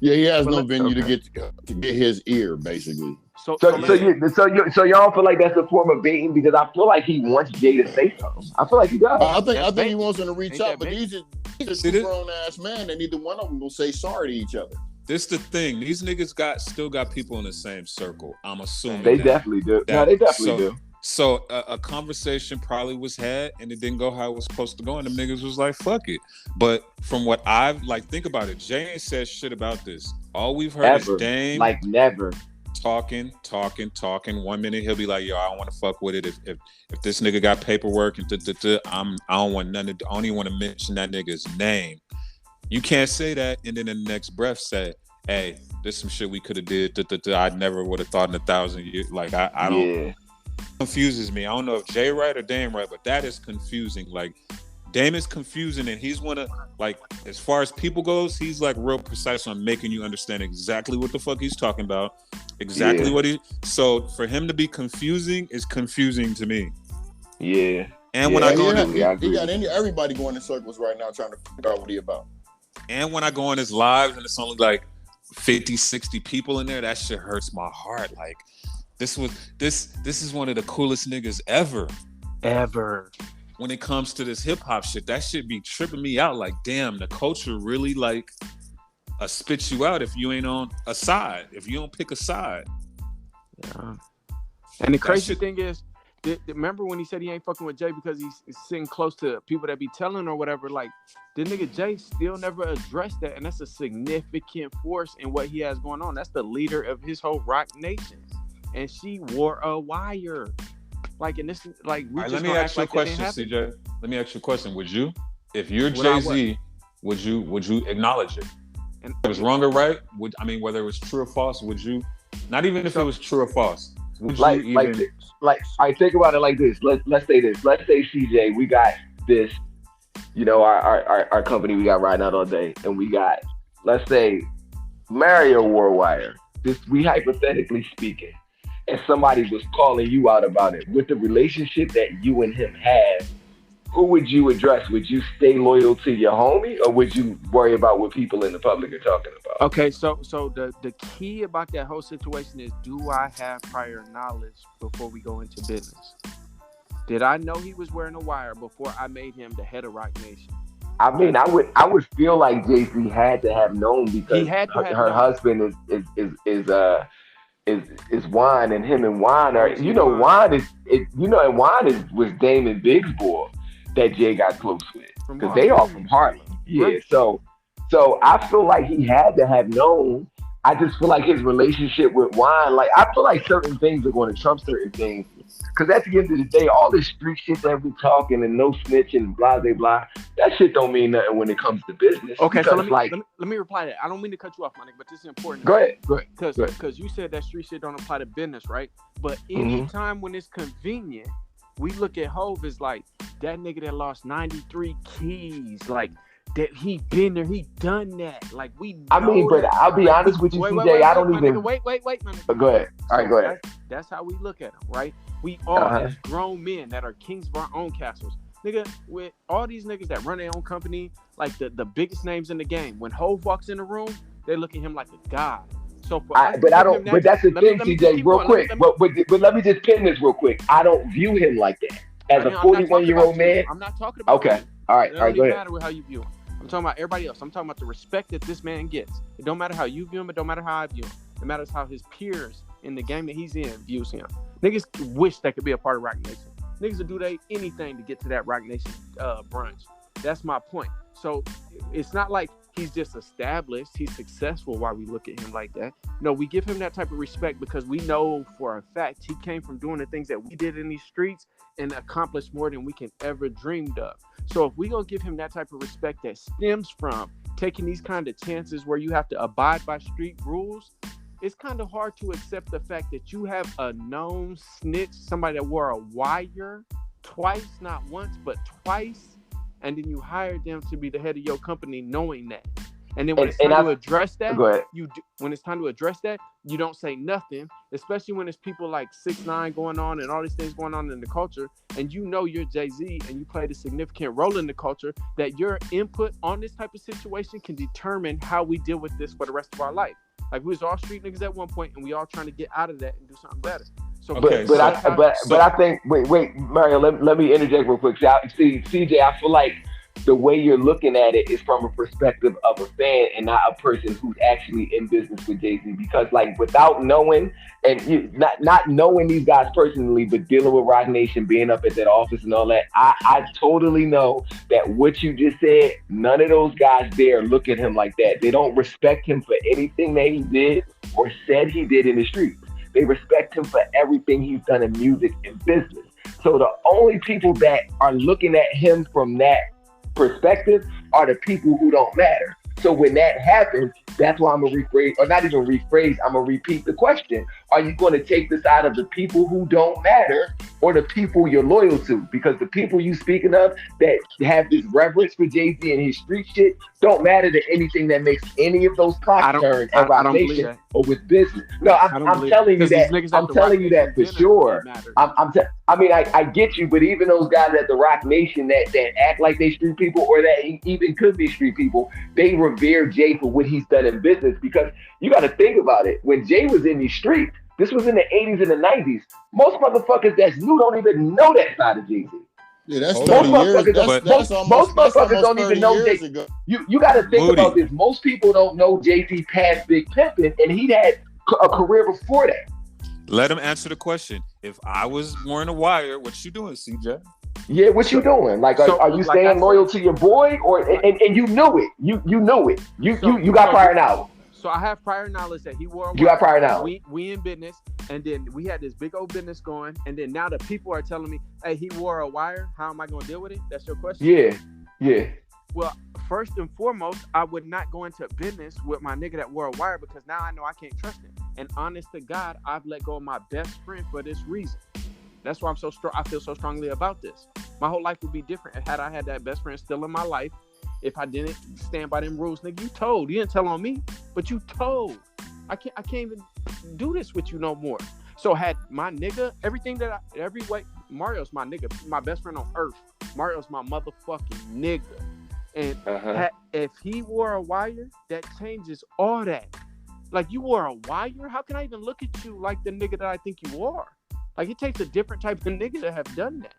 Yeah, he has no venue to get his ear, basically. So y'all feel like that's a form of baiting, because I feel like he wants Jay to say something. I feel like he does. I think he wants him to reach out, but these are two grown ass men, and neither one of them will say sorry to each other. This the thing. These niggas still got people in the same circle. I'm assuming they definitely do. They definitely do. So a conversation probably was had, and it didn't go how it was supposed to go, and the niggas was like, "Fuck it." But from what I've think about it, Jay ain't said shit about this. All we've heard is Dame never talking. 1 minute he'll be like, "Yo, I don't want to fuck with it. If this nigga got paperwork and I don't want nothing. I don't even want to mention that nigga's name." You can't say that, and then in the next breath say, "Hey, there's some shit we could have did. I never would have thought in 1,000 years." Like I don't. Yeah. Confuses me. I don't know if Jay right or Dame right, but that is confusing. Like, Dame is confusing, and he's one of, like, as far as people goes, he's like real precise on making you understand exactly what the fuck he's talking about, exactly what he. So for him to be confusing is confusing to me. Yeah. And when I go in, he got everybody going in circles right now trying to figure out what he about. And when I go on his lives and it's only like 50, 60 people in there, that shit hurts my heart. Like this is one of the coolest niggas ever. When it comes to this hip hop shit, that shit be tripping me out. Like, damn, the culture really like spits you out if you ain't on a side. If you don't pick a side. Yeah. And the crazy thing is, remember when he said he ain't fucking with Jay because he's sitting close to people that be telling or whatever? Like, the nigga Jay still never addressed that, and that's a significant force in what he has going on. That's the leader of his whole Rock Nation, and she wore a wire. Like, and this, like, we just let me ask you a question, CJ. Let me ask you a question. Would you, if you're Jay-Z, would you acknowledge it? And if it was wrong or right? Whether it was true or false, would you? Not even if it was true or false. Would you even? I think about it like this. Let's say this. Let's say CJ, we got this. You know, our company, we got Riding Out All Day, and we got, let's say, Mario Warwire. We hypothetically speaking, and somebody was calling you out about it with the relationship that you and him have. Who would you address? Would you stay loyal to your homie, or would you worry about what people in the public are talking about? Okay, so the key about that whole situation is, do I have prior knowledge before we go into business? Did I know he was wearing a wire before I made him the head of Rock Nation? I mean, I would feel like Jay-Z had to have known because her husband is Juan, and him and Juan are, Juan was Damon Biggs' boy that Jay got close with, because they are from Harlem. Yeah, right. So I feel like he had to have known. I just feel like his relationship with Juan, like, I feel like certain things are going to trump certain things. Because at the end of the day, all this street shit that we talking and no snitching and blah, blah, blah, that shit don't mean nothing when it comes to business. Okay, so let me reply to that. I don't mean to cut you off, my nigga, but this is important. Go ahead. Because you said that street shit don't apply to business, right? But anytime when it's convenient, we look at Hov as like, that nigga that lost 93 keys, like, that he been there, he done that. Like, but I'll be honest with you, CJ, I don't even... Wait, man. But go ahead. All right, go ahead. That's how we look at him, right? We all, as grown men that are kings of our own castles, nigga, with all these niggas that run their own company, like the biggest names in the game, when Hov walks in the room, they look at him like a god. So for us, but that's the thing, CJ, real quick. But let me just pin this real quick. I don't view him like that. As a 41-year-old man. I'm not talking about Okay. him. All right, go ahead. It doesn't matter with how you view him. I'm talking about everybody else. I'm talking about the respect that this man gets. It don't matter how you view him. It don't matter how I view him. It matters how his peers in the game that he's in views him. Niggas wish they could be a part of Rock Nation. Niggas would do anything to get to that Rock Nation brunch. That's my point. So it's not like he's just established. He's successful while we look at him like that. No, we give him that type of respect because we know for a fact he came from doing the things that we did in these streets and accomplished more than we can ever dreamed of. So if we gonna give him that type of respect that stems from taking these kind of chances where you have to abide by street rules, it's kind of hard to accept the fact that you have a known snitch, somebody that wore a wire twice, not once, but twice, and then you hired them to be the head of your company knowing that. And then when it's time to address that, when it's time to address that, you don't say nothing, especially when it's people like 6ix9ine going on and all these things going on in the culture, and you know you're Jay-Z and you played a significant role in the culture, that your input on this type of situation can determine how we deal with this for the rest of our life. Like, we was all street niggas at one point, and we all trying to get out of that and do something better. So, I think wait, Mario, let me interject real quick. See, CJ, I feel like the way you're looking at it is from a perspective of a fan and not a person who's actually in business with Jay-Z. Because, like, without knowing and not knowing these guys personally, but dealing with Rock Nation, being up at that office and all that, I totally know that what you just said, none of those guys there look at him like that. They don't respect him for anything that he did or said he did in the streets. They respect him for everything he's done in music and business. So the only people that are looking at him from that perspective are the people who don't matter. So when that happens, That's why I'm gonna rephrase, or not even rephrase. I'm gonna repeat the question: are you going to take the side of the people who don't matter, or the people you're loyal to? Because the people you speaking of that have this reverence for Jay-Z and his street shit don't matter to anything that makes any of those clocks turn at Roc Nation or with business. No, I'm telling you that. I'm telling you that for sure. I get you, but even those guys at the Roc Nation that act like they street people, or that even could be street people, they revere Jay for what he's done in business. Because you got to think about it. When Jay was in these streets, this was in the 80s and the 90s. Most motherfuckers that's new don't even know that side of Jay-Z. Yeah, that's 30 years. Most motherfuckers don't even know Jay-Z. You got to think about this. Most people don't know Jay-Z past Big Pimpin', and he had a career before that. Let him answer the question. If I was wearing a wire, what you doing, CJ? Yeah, what you doing? Like, are you staying loyal to your boy, or and you knew it? You knew it. You got prior knowledge. So I have prior knowledge that he wore a wire. You got prior knowledge. We in business, and then we had this big old business going, and then now the people are telling me, hey, he wore a wire. How am I going to deal with it? That's your question? Yeah. Well, first and foremost, I would not go into business with my nigga that wore a wire, because now I know I can't trust him. And honest to God, I've let go of my best friend for this reason. That's why I'm so strong. I feel so strongly about this. My whole life would be different had I had that best friend still in my life. If I didn't stand by them rules, nigga, you told. You didn't tell on me, but you told. I can't even do this with you no more. So had my nigga, every way, Mario's my nigga, my best friend on earth. Mario's my motherfucking nigga. And if he wore a wire, that changes all that. Like, you wore a wire? How can I even look at you like the nigga that I think you are? Like, it takes a different type of nigga to have done that.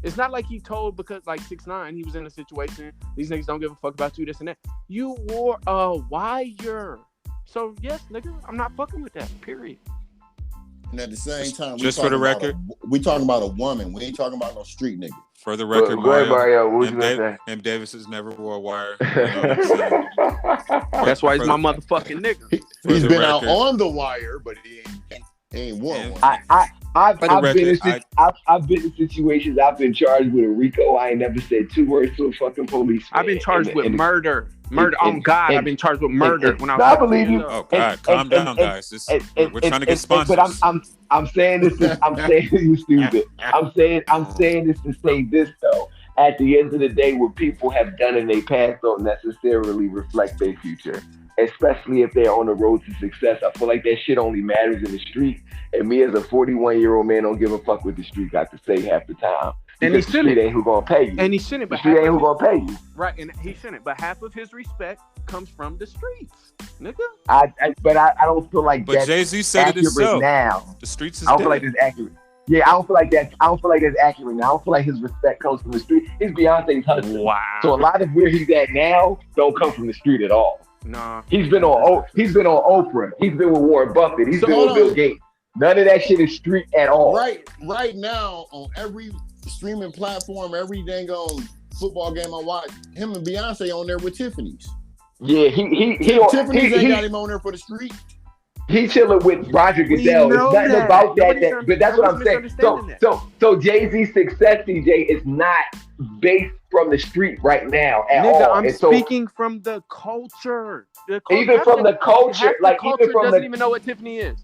It's not like he told because, like, 6ix9ine, he was in a situation, these niggas don't give a fuck about you, this and that. You wore a wire. So, yes, nigga, I'm not fucking with that, period. And at the same time, just for the record, we talking about a woman. We ain't talking about no street nigga. For the record, Mario, what you gonna say? MDAVIS has never wore a wire. You know what I'm That's why he's my motherfucking nigga. He's been out on the wire, but he ain't worn one. I've been in situations. I've been charged with a RICO. I ain't never said 2 words to a fucking policeman. I've been charged with murder. I've been charged with murder. I believe you. Oh God, calm down, guys. We're trying to get sponsors. But I'm saying this. I'm saying you stupid. I'm saying this to say this though. At the end of the day, what people have done in their past don't necessarily reflect their future. Especially if they're on the road to success. I feel like that shit only matters in the street. And me as a 41-year-old man don't give a fuck what the street got to say half the time. And he shouldn't. The street ain't who gonna pay you. And he shouldn't. But the street ain't who gonna pay you. Right, and he shouldn't. But half of his respect comes from the streets, nigga. I don't feel like but Jay-Z said it himself. Now. The streets is I don't dead. feel like it's accurate. Yeah, I don't feel like that's accurate now. I don't feel like his respect comes from the street. He's Beyonce's husband. Wow. So a lot of where he's at now don't come from the street at all. Nah. He's been on Oprah. He's been with Warren Buffett. He's been with Bill Gates. None of that shit is street at all. Right now, on every streaming platform, every dang on football game I watch, him and Beyonce on there with Tiffany's. Yeah, Tiffany's ain't got him on there for the street. He chilling with Roger Goodell. It's nothing about that. But that's what I'm saying. So Jay-Z's success, CJ, is not based from the street right now at all. I'm speaking from the culture. Even from the culture, like even from doesn't even know what Tiffany is.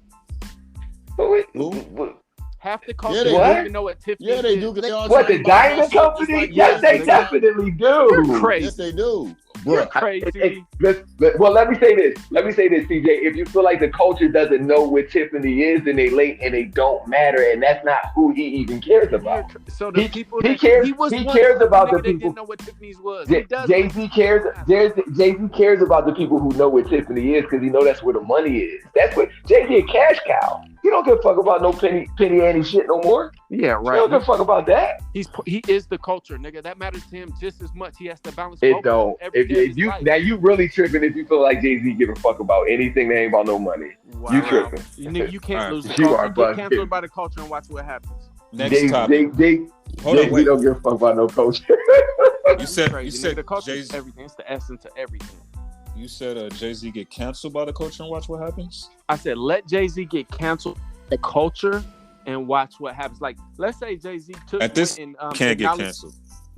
Half the culture doesn't even know what Tiffany is. Yeah, they do. What, the diamond company? Yes, they definitely do. You're crazy. Yes, they do. You're crazy. Well, let me say this, CJ. If you feel like the culture doesn't know what Tiffany is, then they late and they don't matter, and that's not who he even cares about. So the people he cares about the people. Didn't know what Tiffany's was. Jay-Z cares. Jay-Z cares about the people who know what Tiffany is because he know that's where the money is. That's what Jay-Z a cash cow. He don't give a fuck about no penny Annie shit no more. Yeah, right. He don't give a fuck about that. He is the culture, nigga. That matters to him just as much. He has to balance. It don't. Now you really tripping if you feel like Jay-Z give a fuck about anything that ain't about no money. Wow. You tripping. You can't lose the You culture. are Get busted. canceled by the culture and watch what happens. Next topic. Jay-Z don't give a fuck about no culture. You said the culture Jay-Z. is everything. It's the essence of everything. You said Jay-Z get canceled by the culture and watch what happens? I said let Jay-Z get canceled the culture and watch what happens. Like, let's say Jay-Z took at this and can't get canceled.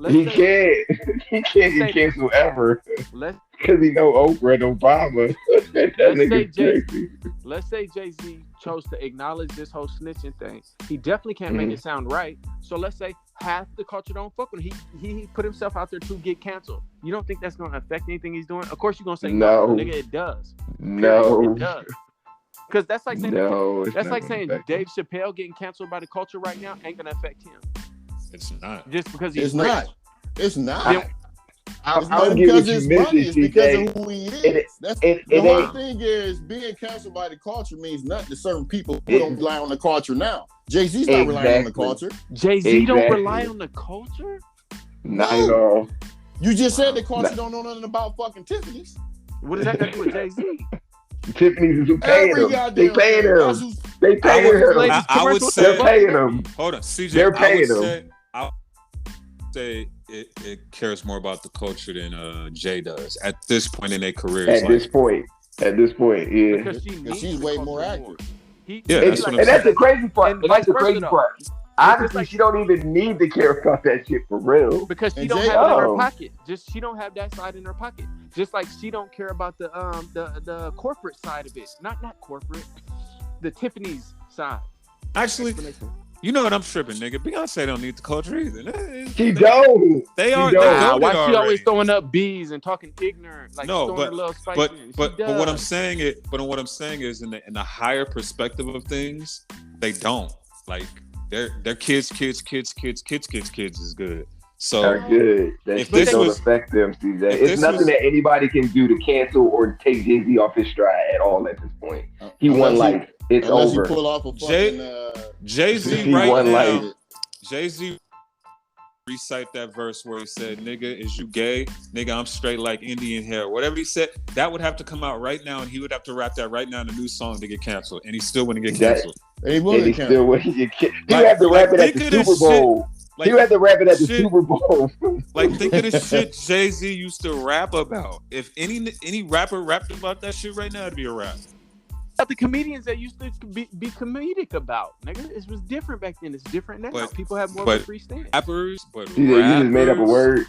He can't get canceled ever. Let's because he know Oprah and Obama. That nigga's crazy. Let's say Jay-Z chose to acknowledge this whole snitching thing. He definitely can't make it sound right. So let's say half the culture don't fuck with him. He put himself out there to get canceled. You don't think that's gonna affect anything he's doing? Of course you're gonna say no, nigga. It does. No, it does. Because that's like saying Dave Chappelle getting canceled by the culture right now ain't gonna affect him. It's not. Just because he's It's rich. not. It's not. Then, It's not because it's money. It's because of who he is. The whole thing is being canceled by the culture means nothing to certain people who don't rely on the culture now. Jay-Z's not relying on the culture. Jay-Z don't rely on the culture? Not at all. You just said the culture don't know nothing about fucking Tiffany's. What does that got to do with Jay-Z? Tiffany's is who paying him. They paying him. They paying him. I would say they're paying him. Hold on, CJ. They're paying him. I would say it cares more about the culture than Jay does at this point in their careers. At this point, yeah. Because she's way more active. That's the crazy part. That's the crazy part. Honestly, she don't even need to care about that shit for real. Because she don't have it in her pocket. She don't have that side in her pocket. Just like she don't care about the corporate side of it. Not corporate. The Tiffany's side. Actually, you know what I'm tripping, nigga. Beyonce don't need the culture either. She don't. They are. Why she always throwing up B's and talking ignorant? Like no, but what I'm saying is in the higher perspective of things, they don't. Like their kids is good. So they're good. That shit don't affect them, CJ. It's nothing that anybody can do to cancel or take Jay-Z off his stride at all at this point. He won life. It's over. Pull off a fucking, Jay-Z right now. Jay-Z recite that verse where he said, "Nigga, is you gay? Nigga, I'm straight like Indian hair." Whatever he said, that would have to come out right now, and he would have to rap that right now in a new song to get canceled, and he still wouldn't get canceled. He wouldn't get canceled. He had to rap it at the Super Bowl. He had to rap it at the Super Bowl. Like, think of the shit Jay-Z used to rap about. If any rapper rapped about that shit right now, it'd be a rap. The comedians that used to be comedic about, nigga, it was different back then. It's different now. People have more of a free stand. Rappers, you just made up a word.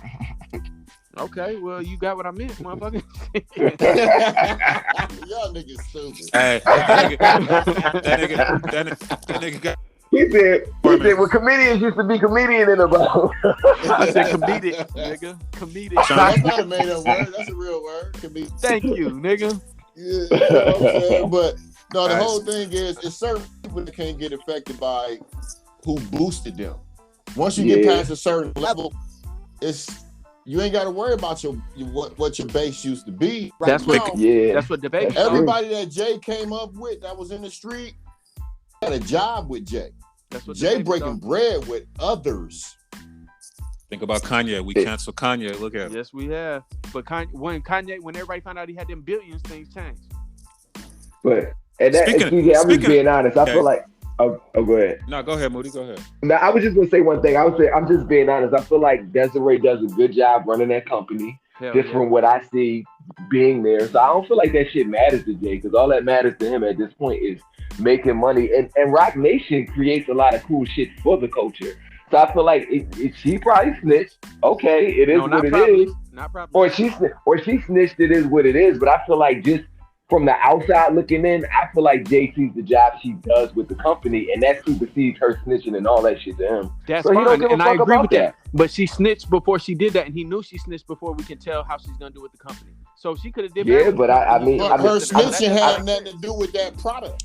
Okay, well, you got what I meant, motherfucker. Y'all niggas stupid. Hey, that nigga got. He said, well, comedians used to be comedian in about. I said comedic, nigga. Comedic. That's not a made up word. That's a real word. Comedic. Thank you, nigga. Yeah, you know what I'm saying? But no, the whole thing is, it's certain people that can't get affected by who boosted them. Once you get past a certain level, you ain't got to worry about what your base used to be. Right that's now, that's what debate. Everybody that Jay came up with that was in the street had a job with Jay. That's what Jay breaking bread with others. Think about Kanye. We canceled Kanye. Look at him. Yes, we have. But when everybody found out he had them billions, things changed. But I'm just being honest. I feel like. Oh, go ahead. No, go ahead, Moody. Go ahead. No, I was just gonna say one thing. I'm just being honest. I feel like Desiree does a good job running that company. From what I see being there, so I don't feel like that shit matters to Jay, because all that matters to him at this point is making money. And Rock Nation creates a lot of cool shit for the culture. So I feel like she probably snitched. Okay, it is what it is. Not probably. Or she snitched. It is what it is. But I feel like just from the outside looking in, I feel like Jay sees the job she does with the company, and that supersedes her snitching and all that shit to him. That's fine, and I agree with that. But she snitched before she did that, and he knew she snitched before we can tell how she's gonna do with the company. So she could have did. Yeah, but I mean, her snitching had nothing to do with that product.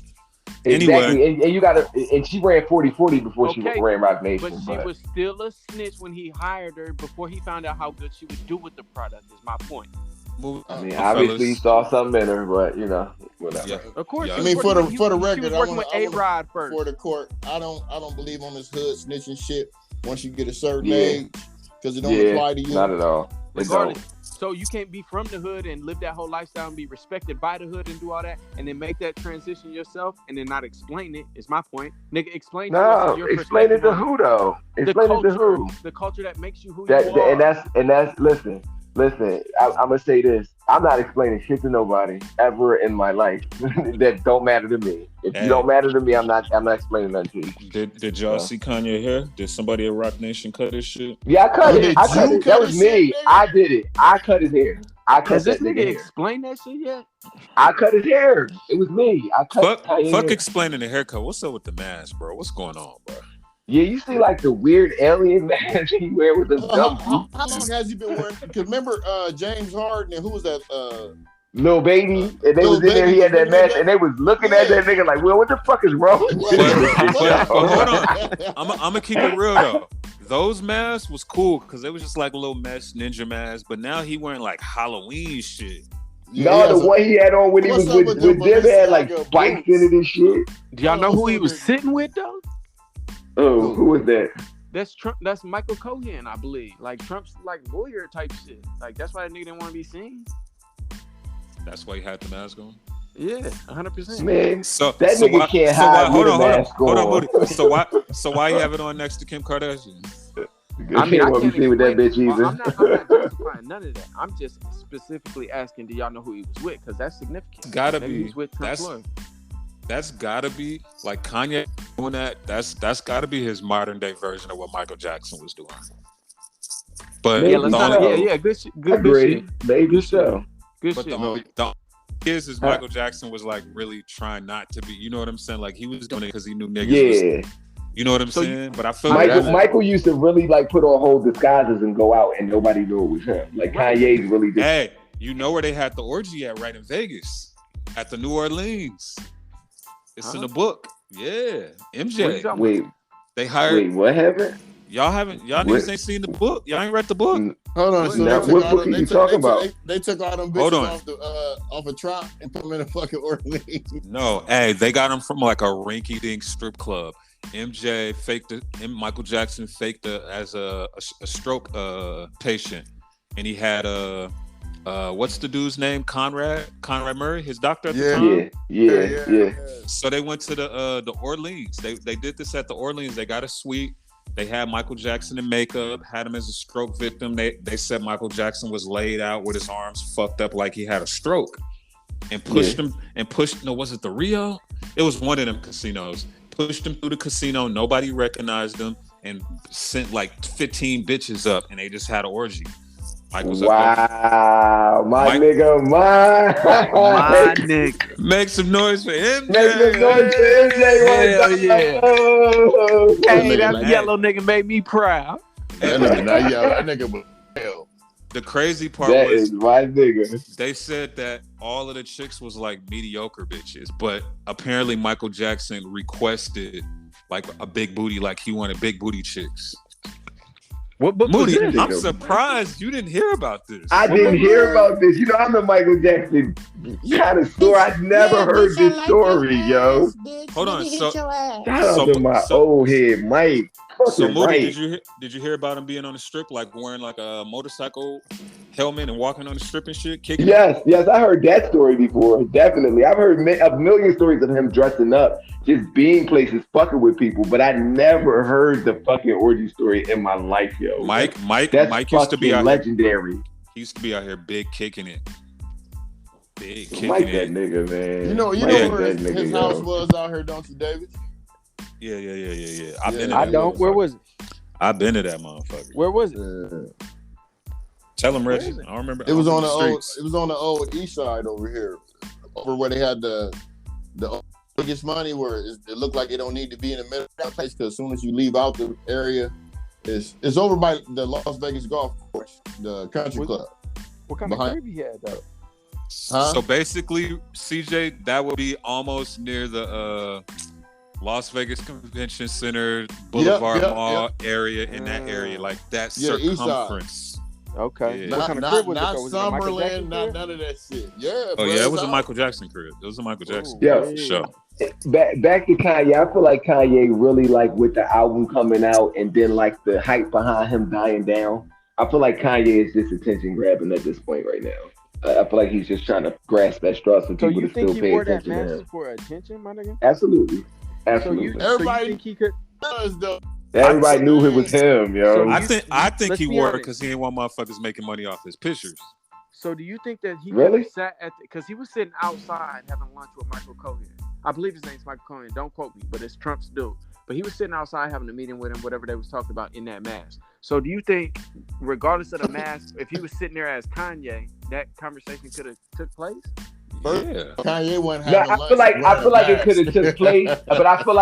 Exactly, anyway. and she ran 40-40 before she ran Rock Nation. But she was still a snitch when he hired her before he found out how good she would do with the product. Is my point. I mean, obviously he saw something in her, but whatever. Yeah. Of course. Yeah. I mean, for the record, working with A-Rod first. For the court, I don't believe on this hood snitching shit. Once you get a certain age, because it don't apply to you. Not at all. So you can't be from the hood and live that whole lifestyle and be respected by the hood and do all that, and then make that transition yourself and then not explain it. Is my point, nigga? Explain it to who though? Explain it to who? The culture that makes you who you are. And that's listen. I'm gonna say this. I'm not explaining shit to nobody ever in my life that don't matter to me. If you don't matter to me, I'm not explaining nothing to you. Did y'all see Kanye hair? Did somebody at Rock Nation cut his shit? Yeah, I cut it. That was me. I did it. I cut his hair. I cut Has this that nigga nigga hair. explained that shit yet? I cut his hair. It was me. I cut Kanye Fuck hair. explaining the haircut. What's up with the mask, bro? What's going on, bro? Yeah, you see like the weird alien mask he wear with the dumb How long has he been wearing? Because remember James Harden and who was that? Little baby, and they Lil was in there. Baby He had was that looking at mask, that? and they was looking at that nigga like, "Well, what the fuck is wrong with this?" But hold on, I'm gonna keep it real though. Those masks was cool because it was just like a little mesh ninja mask. But now he wearing like Halloween shit. No, the one he had on when he was with them had like spikes in it and shit. Do y'all know who he was sitting with though? Oh, who was that? That's Trump. That's Michael Cohen, I believe. Like Trump's like lawyer type shit. Like that's why that nigga didn't want to be seen. That's why he had the mask on. Yeah, 100%. Man, So that nigga can't hide with a mask on. Hold on, Moody. So why you have it on next to Kim Kardashian? I mean, I can't see with that bitch either. I'm not justifying none of that. I'm just specifically asking, do y'all know who he was with? Because that's significant. Gotta Maybe be. he's with Trump's lawyer. That's gotta be like Kanye doing that. That's gotta be his modern day version of what Michael Jackson was doing. But Maybe let's so. not. Yeah, good shit. Good Agree. shit. Maybe Good so. Good but shit. the is Michael Jackson was like really trying not to be. You know what I'm saying? Like he was doing it because he knew niggas. Yeah. You know what I'm saying? But I feel Michael used to really like put on whole disguises and go out and nobody knew it was him. Like Kanye's really did. Hey, you know where they had the orgy at? Right in Vegas, at the New Orleans. It's in the book. Yeah, MJ. Wait, they hired. Wait, what happened? Y'all niggas ain't seen the book. Y'all ain't read the book. Hold on. So what book are you talking about? They took all them bitches off a trot and put them in a fucking Orleans. No, hey, they got them from like a rinky-dink strip club. MJ faked it. Michael Jackson faked as a stroke patient, and he had what's the dude's name? Conrad Murray, his doctor at the time. Yeah. So they went to the Orleans. They did this at the Orleans. They got a suite. They had Michael Jackson in makeup, had him as a stroke victim. They said Michael Jackson was laid out with his arms fucked up like he had a stroke, and pushed him and pushed. No, was it the Rio? It was one of them casinos. Pushed him through the casino. Nobody recognized him, and sent like 15 bitches up, and they just had an orgy. Wow, my nigga. Make some noise for MJ. Make some noise for MJ. Hell yeah. Hey, that yellow nigga made me proud. That nigga not yellow. That nigga was hell. The crazy part that was is my nigga. They said that all of the chicks was like mediocre bitches, but apparently Michael Jackson requested like a big booty, like he wanted big booty chicks. What book Moody, was I'm surprised you didn't hear about this. I didn't hear about this. You know, I'm the Michael Jackson kind of story. I've never heard this story, yo. Hold on. Shout out to my old head, Mike. So Moody, did you hear about him being on the strip, like wearing like a motorcycle helmet and walking on the strip and shit? Kicking yes, I heard that story before. Definitely, I've heard a million stories of him dressing up, just being places, fucking with people. But I never heard the fucking orgy story in my life, yo. Mike used to be legendary. He used to be out here big kicking it. Big kicking Mike it. that nigga, man. You know where his house was out here, don't you, David? Yeah. I don't. Where was it? I've been to that motherfucker. Where was it? Tell him, Reggie. I don't remember. It was on the old. It was on the old east side over here, over where they had the biggest money, where it looked like it don't need to be in the middle of that place, because as soon as you leave out the area, it's over by the Las Vegas golf course, the country club. What kind of crib he had though? Huh? So basically, CJ, that would be almost near the Las Vegas Convention Center, Boulevard Mall area, in that area, like that circumference. Okay. Yeah. What kind of crib was it? Was Summerlin, not none of that shit. Yeah. Oh yeah, it was a Michael Jackson crib. It was a Michael Jackson. Yeah. Show. Back to Kanye, I feel like Kanye really, like, with the album coming out and then like the hype behind him dying down, I feel like Kanye is just attention grabbing at this point right now. I feel like he's just trying to grasp that straw so people to still pay attention to him. For attention, my nigga? Absolutely. Everybody think he could? Everybody knew it was him, yo. I think he wore it because he didn't want motherfuckers making money off his pictures. So do you think that he really sat at because he was sitting outside having lunch with Michael Cohen? I believe his name's Michael Cohen. Don't quote me, but it's Trump's dude. but he was sitting outside having a meeting with him, whatever they was talking about in that mask. So do you think, regardless of the mask, if he was sitting there as Kanye, that conversation could have took place? Yeah. Kanye wasn't No, having I feel like it could have took place, but I feel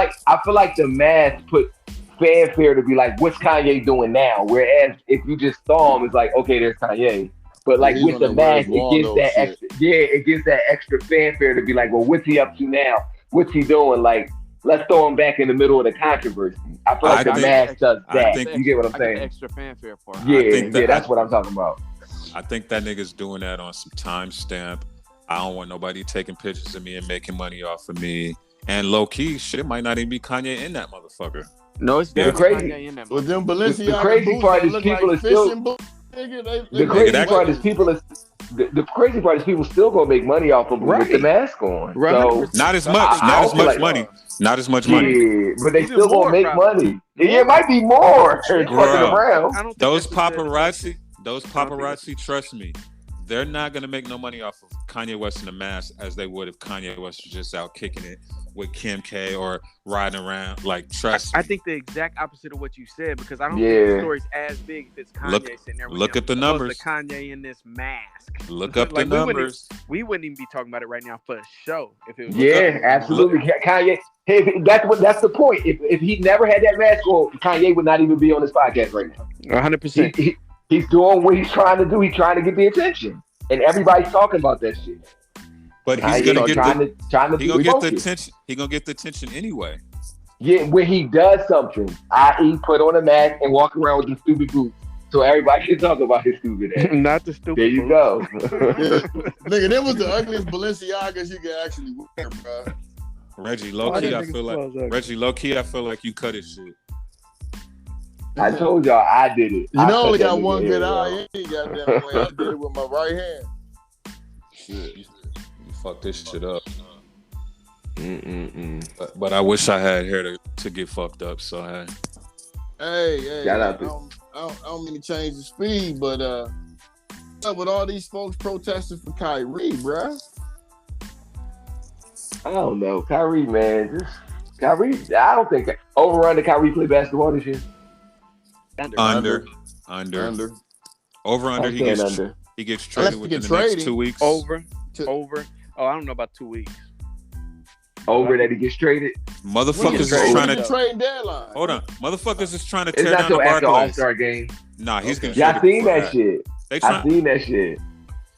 like the mask put fanfare to be like, what's Kanye doing now? Whereas if you just saw him, it's like, okay, there's Kanye. But like with the mask, it gives that extra fanfare to be like, well, what's he up to now? What's he doing? Like, let's throw him back in the middle of the controversy. I feel like the mask does that. You get what I'm saying? Extra fanfare for him. Yeah, that's what I'm talking about. I think that nigga's doing that on some timestamp. I don't want nobody taking pictures of me and making money off of me. And low key, shit might not even be Kanye in that motherfucker. No, it's crazy. Kanye in that. Well, them Balenciaga The crazy part is people are still. The crazy part is people are. The crazy part is people still gonna make money off of them with the mask on. So not as much, money. Not as much money. Yeah, but they still gonna make money. Yeah, it might be more. Fucking around. Those paparazzi, trust me, they're not gonna make no money off of Kanye West in the mask as they would if Kanye West was just out kicking it with Kim K or riding around. Like, trust me. I think the exact opposite of what you said, because I don't think the story's as big if it's Kanye sitting there with look at the numbers. Kanye in this mask. Look up the numbers. We wouldn't even be talking about it right now for a show if it was. Yeah, absolutely. Kanye. Hey, that's the point. If he never had that mask on, Kanye would not even be on this podcast right now. 100%. He's doing what he's trying to do. He's trying to get the attention, and everybody's talking about that shit. But he's gonna get the attention. He's gonna get the attention anyway. Yeah, when he does something, i.e., put on a mask and walk around with the stupid boots, so everybody can talk about his stupid ass. Not the stupid. There you go. Nigga, that was the ugliest Balenciagas you could actually wear, bro. Reggie, low key, I feel like you cut his shit. I told y'all I did it. You know, only got one good eye. You ain't got that way. I did it with my right hand. Shit, you fucked this shit up. But I wish I had hair to get fucked up. So hey, shout out I don't mean to change the speed, but with all these folks protesting for Kyrie, bruh. I don't know, Kyrie, man. Kyrie, I don't think over under Kyrie play basketball this year. Under. Over under. He gets traded within the next 2 weeks. Over. Oh, I don't know about 2 weeks. Over that he gets traded. Motherfuckers is trying to trade deadline. Hold on, motherfuckers is trying to tear it's down the after Barclays. All-Star game. Nah, he's gonna. Yeah, I seen that shit. I seen that shit.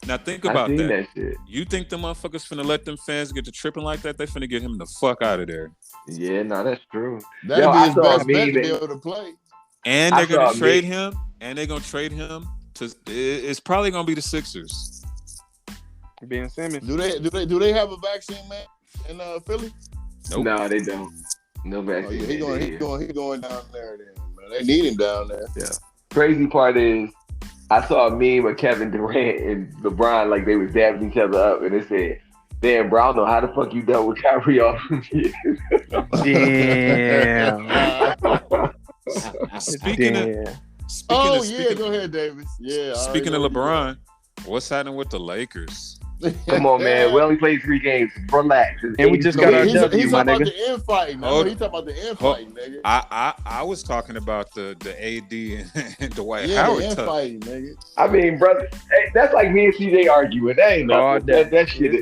Now think about that. You think the motherfuckers finna let them fans get to tripping like that? They finna get him the fuck out of there. Yeah, no, that's true. That'd be his best bet to be able to play. And they're gonna trade him. And they're gonna trade him to. It's probably gonna be the Sixers. Ben Simmons. Do they have a vaccine, man, in Philly? Nope. No, they don't. No vaccine. He going down there then, man. They need him down there. Yeah. Crazy part is, I saw a meme of Kevin Durant and LeBron like they was dabbing each other up, and it said, "Damn, Brown, know how the fuck you dealt with Kyrie off?" Damn. Speaking of, go ahead, Davis. Yeah. Speaking of LeBron, what's happening with the Lakers? Come on, man. We only played 3 games. Relax. And we just got our W, He's my talking nigga. about the infighting. He's talking about the infighting, nigga. I was talking about the AD and Dwight Howard. The infighting, nigga. I mean, brother, that's like me and CJ arguing. That ain't nothing. That shit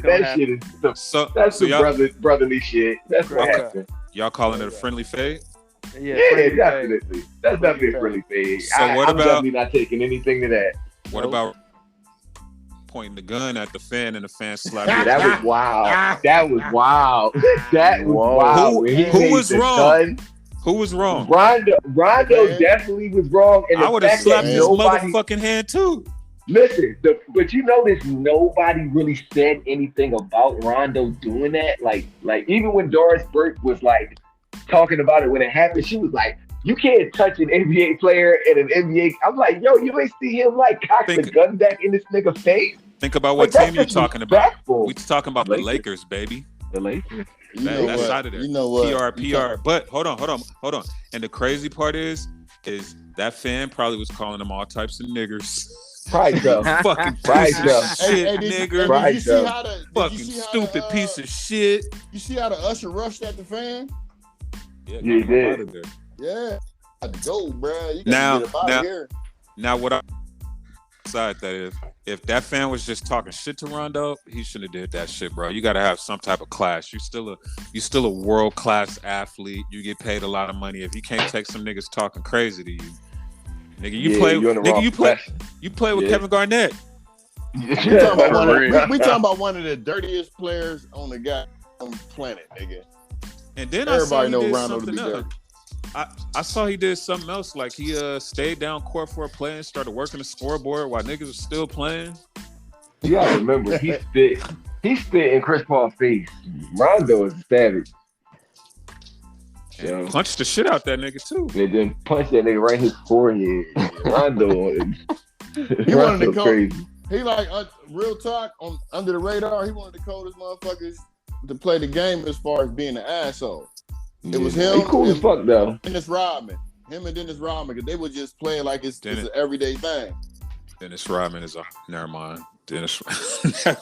is brotherly shit. That's what happened. Y'all calling it a friendly fade? Yeah, definitely. That's definitely a friendly fade. So I'm definitely not taking anything to that. What about pointing the gun at the fan and the fan slapping? Yeah, that was wild. That was wild. That was wild. Who was wrong? Who was wrong? Rondo definitely was wrong. And I would have slapped his motherfucking hand too. Listen, but you notice nobody really said anything about Rondo doing that. Like even when Doris Burke was like talking about it when it happened, she was like, "You can't touch an NBA player and an NBA." I'm like, "Yo, you ain't see him like cock the gun back in this nigga's face." Think about what team you're talking about. We talking about the Lakers, baby. The Lakers. That side of there. You know what? PR. But hold on. And the crazy part is that fan probably was calling them all types of niggers. Price up. Fucking piece of shit, nigger. Fucking stupid piece of shit. You see how the usher rushed at the fan? Yeah, he did. Out of there. Yeah, got to go, bro. You Now, gotta get up out of here. Now, what I decide that if that fan was just talking shit to Rondo, he shouldn't have did that shit, bro. You got to have some type of class. You still a world class athlete. You get paid a lot of money. If you can't take some niggas talking crazy to you, nigga, you play with Kevin Garnett. We talking about one of the dirtiest players on the goddamn planet, nigga. And then everybody know did Rondo to be something dirty. I saw he did something else, like he stayed down court for a play and started working the scoreboard while niggas was still playing. You gotta remember, he spit in Chris Paul's face. Rondo is a savage. And punched the shit out that nigga too. And then punched that nigga right in his forehead. Rondo He wanted to crazy. He like real talk on under the radar. He wanted the coldest motherfuckers to play the game as far as being an asshole. It was him. He cool as fuck though. Dennis Rodman, because they would just play like it's an everyday thing. Dennis Rodman is never mind. Dennis, I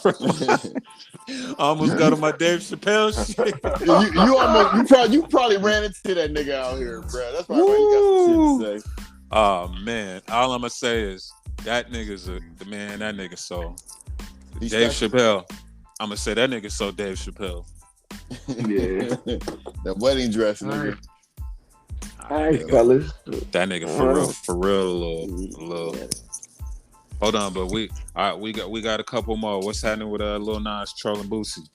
almost got on my Dave Chappelle shit. you probably ran into that nigga out here, bro. That's why you got some shit to say. Oh man, all I'm gonna say is that nigga's the man. That nigga so Dave Chappelle. I'm gonna say that nigga so Dave Chappelle. Yeah, that wedding dress, nigga. All right, fellas. That nigga for real, little. Hold on, but we got a couple more. What's happening with Lil Nas trolling Boosie?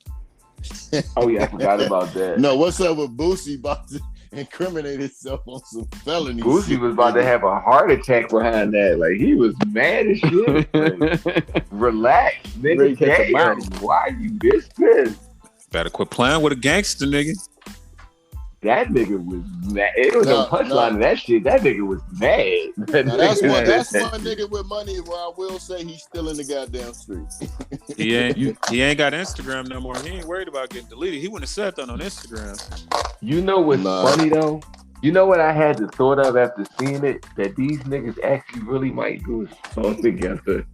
Oh yeah, I forgot about that. No, what's up with Boosie about to incriminate himself on some felony? Boosie was about to have a heart attack behind that. Like he was mad as shit. Like, relax, nigga. Damn, why you this pissed? Better quit playing with a gangster, nigga. That nigga was mad. It was no punchline of that shit. That nigga was mad. That's one nigga with money where I will say he's still in the goddamn street. He ain't got Instagram no more. He ain't worried about getting deleted. He wouldn't have said that on Instagram. You know what's funny though? You know what I had the thought of after seeing it? That these niggas actually really might do a song together.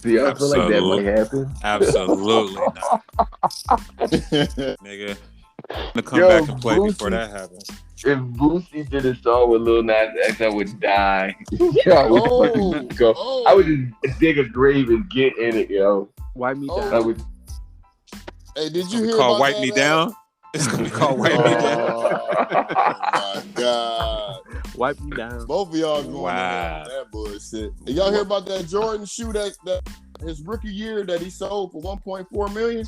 Do y'all feel like that might happen? Absolutely not. Nigga. To come back and play Boosie, before that happens. If Boosie did a song with Lil Nas X, I would die. I would just dig a grave and get in it, yo. Wipe me down. Hey, did you hear about Wipe Me Down? It's gonna be called Wipe Me Down. Oh my god. Wipe me down. Both of y'all going on that bullshit. Did y'all hear about that Jordan shoe that his rookie year that he sold for $1.4 million?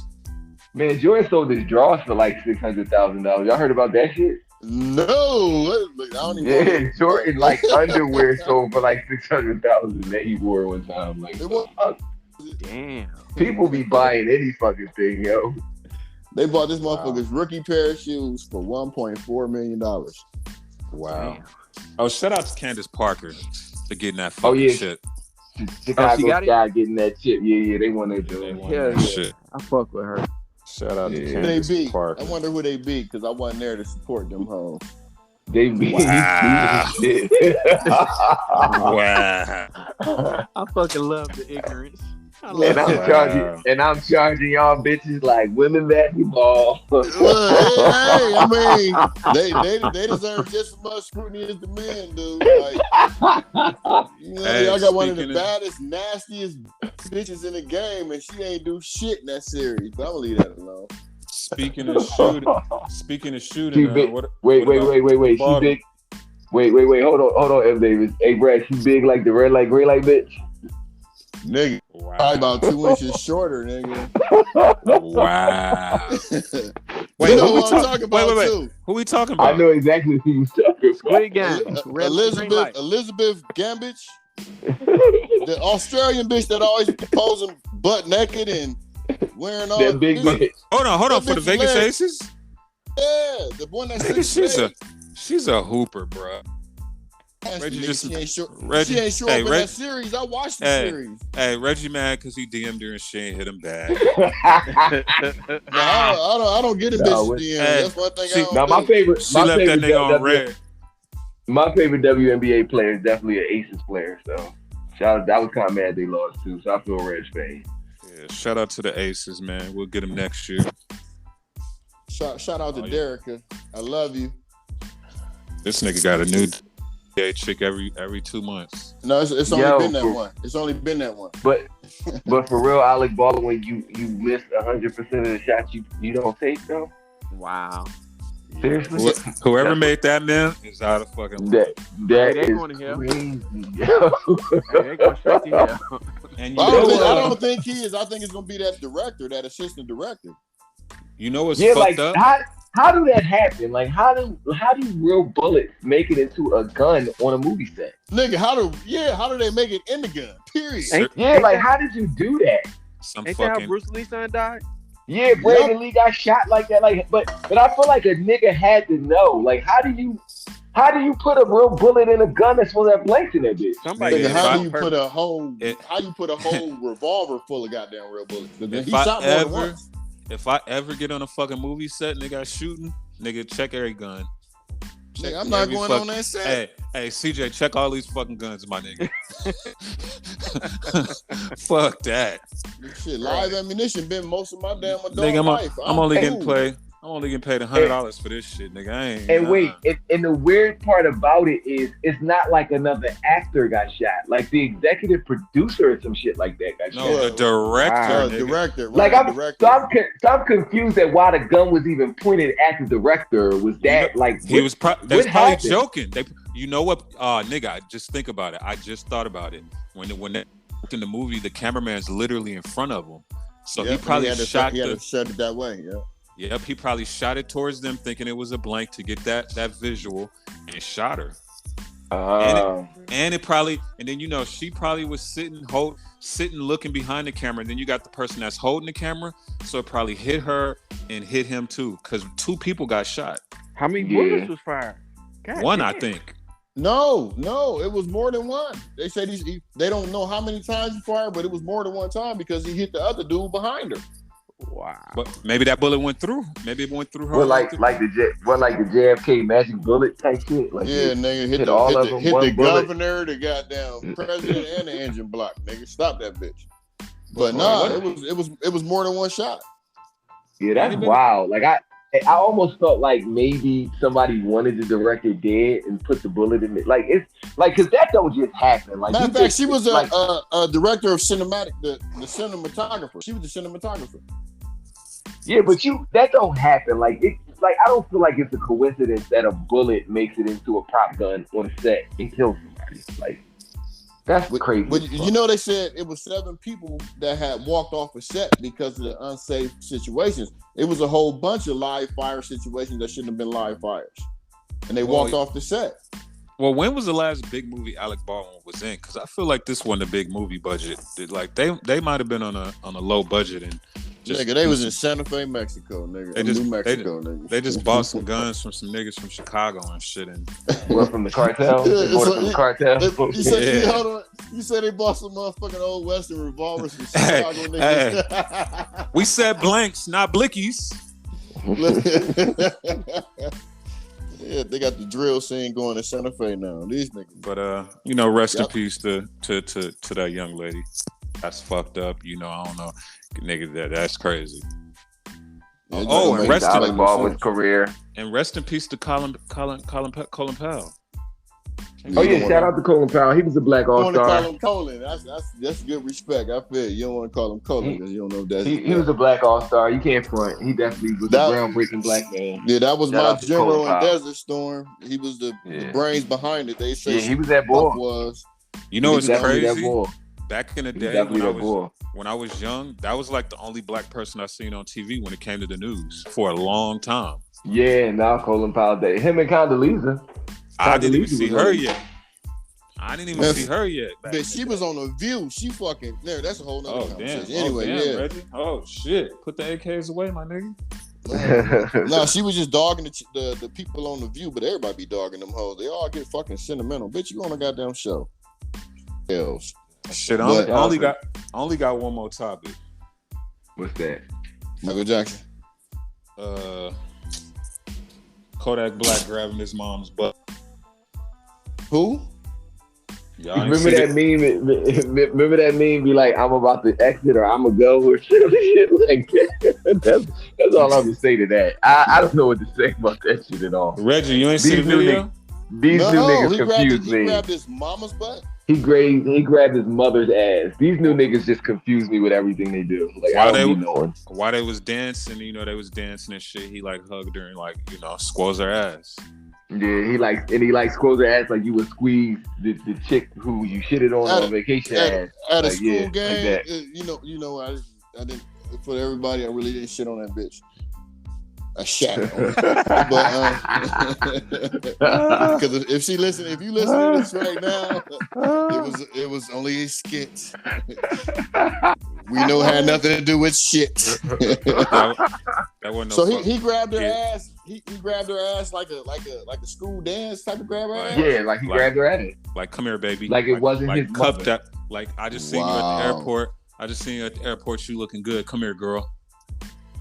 Man, Jordan sold his drawers for like $600,000. Y'all heard about that shit? No, I don't even know. Jordan like underwear sold for like $600,000 that he wore one time. Like, damn, people be buying any fucking thing, yo. They bought this motherfucker's rookie pair of shoes for $1.4 million. Wow. Damn. Oh, shout out to Candace Parker for getting that fucking shit. Chicago guy getting that shit. Yeah, they want that shit. Yeah, shit. I fuck with her. Shout out to Candace Parker. I wonder who they beat because I wasn't there to support them hoes. They beat. Wow. Wow. I fucking love the ignorance. I'm charging y'all bitches like women basketball. I mean, they deserve just as much scrutiny as the men do. Like, y'all got one of the baddest, nastiest bitches in the game, and she ain't do shit in that series. But I'm gonna leave that alone. Speaking of shooting, wait. She big. Wait. Hold on, M. Davis. Hey, Brad, she big like the red light, gray light bitch. Nigga, probably about 2 inches shorter, nigga. Wow. Wait, you know what I'm talking about too? Who we talking about? I know exactly who you talking about. Squid Game. Elizabeth Gambich, the Australian bitch that always posing butt naked and wearing all that big bitch. Hold on. For the Vegas Aces? Yeah, the one that's she's a hooper, bro. Reggie she ain't sure up in that series. I watched the series. Hey, Reggie mad because he DM'd her and she ain't hit him back. I don't get a bitch DM. That's one thing I don't do. My favorite. She left that nigga on red. My favorite WNBA player is definitely an Aces player. So, that was kind of mad they lost too. So I feel Red's pain. Yeah, shout out to the Aces, man. We'll get them next year. Shout out to Derica. I love you. This nigga got a new gay chick every 2 months. No, it's only been that one. It's only been that one. But for real, Alec Baldwin, you miss 100% of the shots you don't take though. Wow. Seriously, Whoever made that man is out of fucking. that They is going to hell. crazy. They going straight to hell. And I don't think he is. I think it's gonna be that director, that assistant director. you know what's Yeah, fucked like up? how do that happen? Like how do real bullets make it into a gun on a movie set? Nigga, how do they make it in the gun? Period. Yeah, like how did you do that? Some Ain't that how fucking. Bruce Lee's son died? Yeah, Brandon Lee got shot like that. Like, but I feel like a nigga had to know. Like, how do you put a real bullet in a gun that's supposed to have blanks in that bitch? Somebody. Nigga, If how I- do you put a whole revolver full of goddamn real bullets? If He I shot more than ever- once. If I ever get on a fucking movie set, nigga, shooting, nigga, check every gun. Check Nigga, I'm not every going fuck- on that set. Hey, CJ, check all these fucking guns, my nigga. Fuck that. Shit, live ammunition been most of my damn adult Nigga, life. I'm only getting cool. paid. I'm only getting paid $100 for this shit, nigga. I ain't. And wait, and the weird part about it is it's not like another actor got shot. Like the executive producer or some shit like that got No, shot. the director, nigga. Director. Like right, I'm director. confused at why the gun was even pointed at the director. Was that like He was that's probably happened? joking. You know what? Nigga, just think about it. I just thought about it. When they in the movie, the cameraman's literally in front of him, so Yep, he probably had to shot shut it that way. Yeah. Yep, he probably shot it towards them, thinking it was a blank to get that visual, and shot her. And it probably, and then she probably was sitting looking behind the camera. And then you got the person that's holding the camera, so it probably hit her and hit him too, because 2 people got shot. How many bullets was fired? God One, damn. I think. No, it was more than one. They said they don't know how many times he fired, but it was more than one time because he hit the other dude behind her. Wow. But maybe that bullet went through. Maybe it went through her. Well, like the JFK magic bullet type shit. Like Yeah, nigga, hit the governor, the goddamn president, and the engine block. Nigga, stop that bitch. But it was more than one shot. Yeah, that's wild. Like I almost felt like maybe somebody wanted the director dead and put the bullet in it. Like it's like because that don't just happen. Like matter of fact, she was a director of cinematic, the cinematographer. She was the cinematographer. Yeah, but that don't happen. Like it. Like I don't feel like it's a coincidence that a bullet makes it into a prop gun on a set and kills somebody. Like that's crazy. But they said it was 7 people that had walked off a set because of the unsafe situations. It was a whole bunch of live fire situations that shouldn't have been live fires, and they walked off the set. Well, when was the last big movie Alec Baldwin was in? Because I feel like this wasn't a big movie budget. Like they might have been on a low budget and. Nigga, they was in Santa Fe, Mexico, nigga. New Mexico, nigga. They just bought some guns from some niggas from Chicago and shit. And what, from the cartel? They bought it from the cartel. You said they bought some motherfucking old Western revolvers from Chicago niggas. We said blanks, not blickies. Yeah, they got the drill scene going in Santa Fe now. These niggas. But rest in peace to that young lady. That's fucked up. I don't know. Nigga, that's crazy. And rest in Baldwin's career. And rest in peace to Colin Powell. Oh yeah, shout out to Colin Powell. He was a black all-star. You don't want to call him Colin. That's good respect. I feel you don't want to call him Colin because you don't know if that's. He was a black all-star. You can't front. He definitely was a groundbreaking black man. Yeah, that was my general in Desert Storm. He was the brains behind it. They say he was that boy. It's crazy. Back in the day when I was young, that was like the only black person I seen on TV when it came to the news for a long time. Yeah, now Colin Powell Day. Him and Condoleezza. I didn't even see her yet. But she was on The View. She fucking there. That's a whole nother conversation. Anyway, Reggie. Oh shit! Put the AKs away, my nigga. No, she was just dogging the people on The View, but everybody be dogging them hoes. They all get fucking sentimental. Bitch, you on a goddamn show. Else. Shit, I only got one more topic. What's that? Michael Jackson. Kodak Black grabbing his mom's butt. Who? Remember that meme? Remember that meme? Be like, I'm about to exit or I'm gonna go or shit like that. That's all I'm gonna say to that. I don't know what to say about that shit at all. Reggie, you ain't see the video? These new niggas confuse he me. grabbed his mama's butt. He grabbed his mother's ass. These new niggas just confuse me with everything they do. Like I don't be knowing. While they was dancing, they was dancing and shit. He like hugged her and like squoze her ass. Yeah, he likes squoze her ass like you would squeeze the chick who you shitted on vacation ass. At a school game, like I didn't for everybody. I really didn't shit on that bitch. I shat on her. But because if you listen to this right now, it was only a skit. We know it had nothing to do with shit. That wasn't so he grabbed her ass. He grabbed her ass like a school dance type of grab her ass. Yeah, like he grabbed her ass. Like, come here, baby. Like it wasn't his cupped mother. up. Like I just seen you at the airport. You looking good. Come here, girl.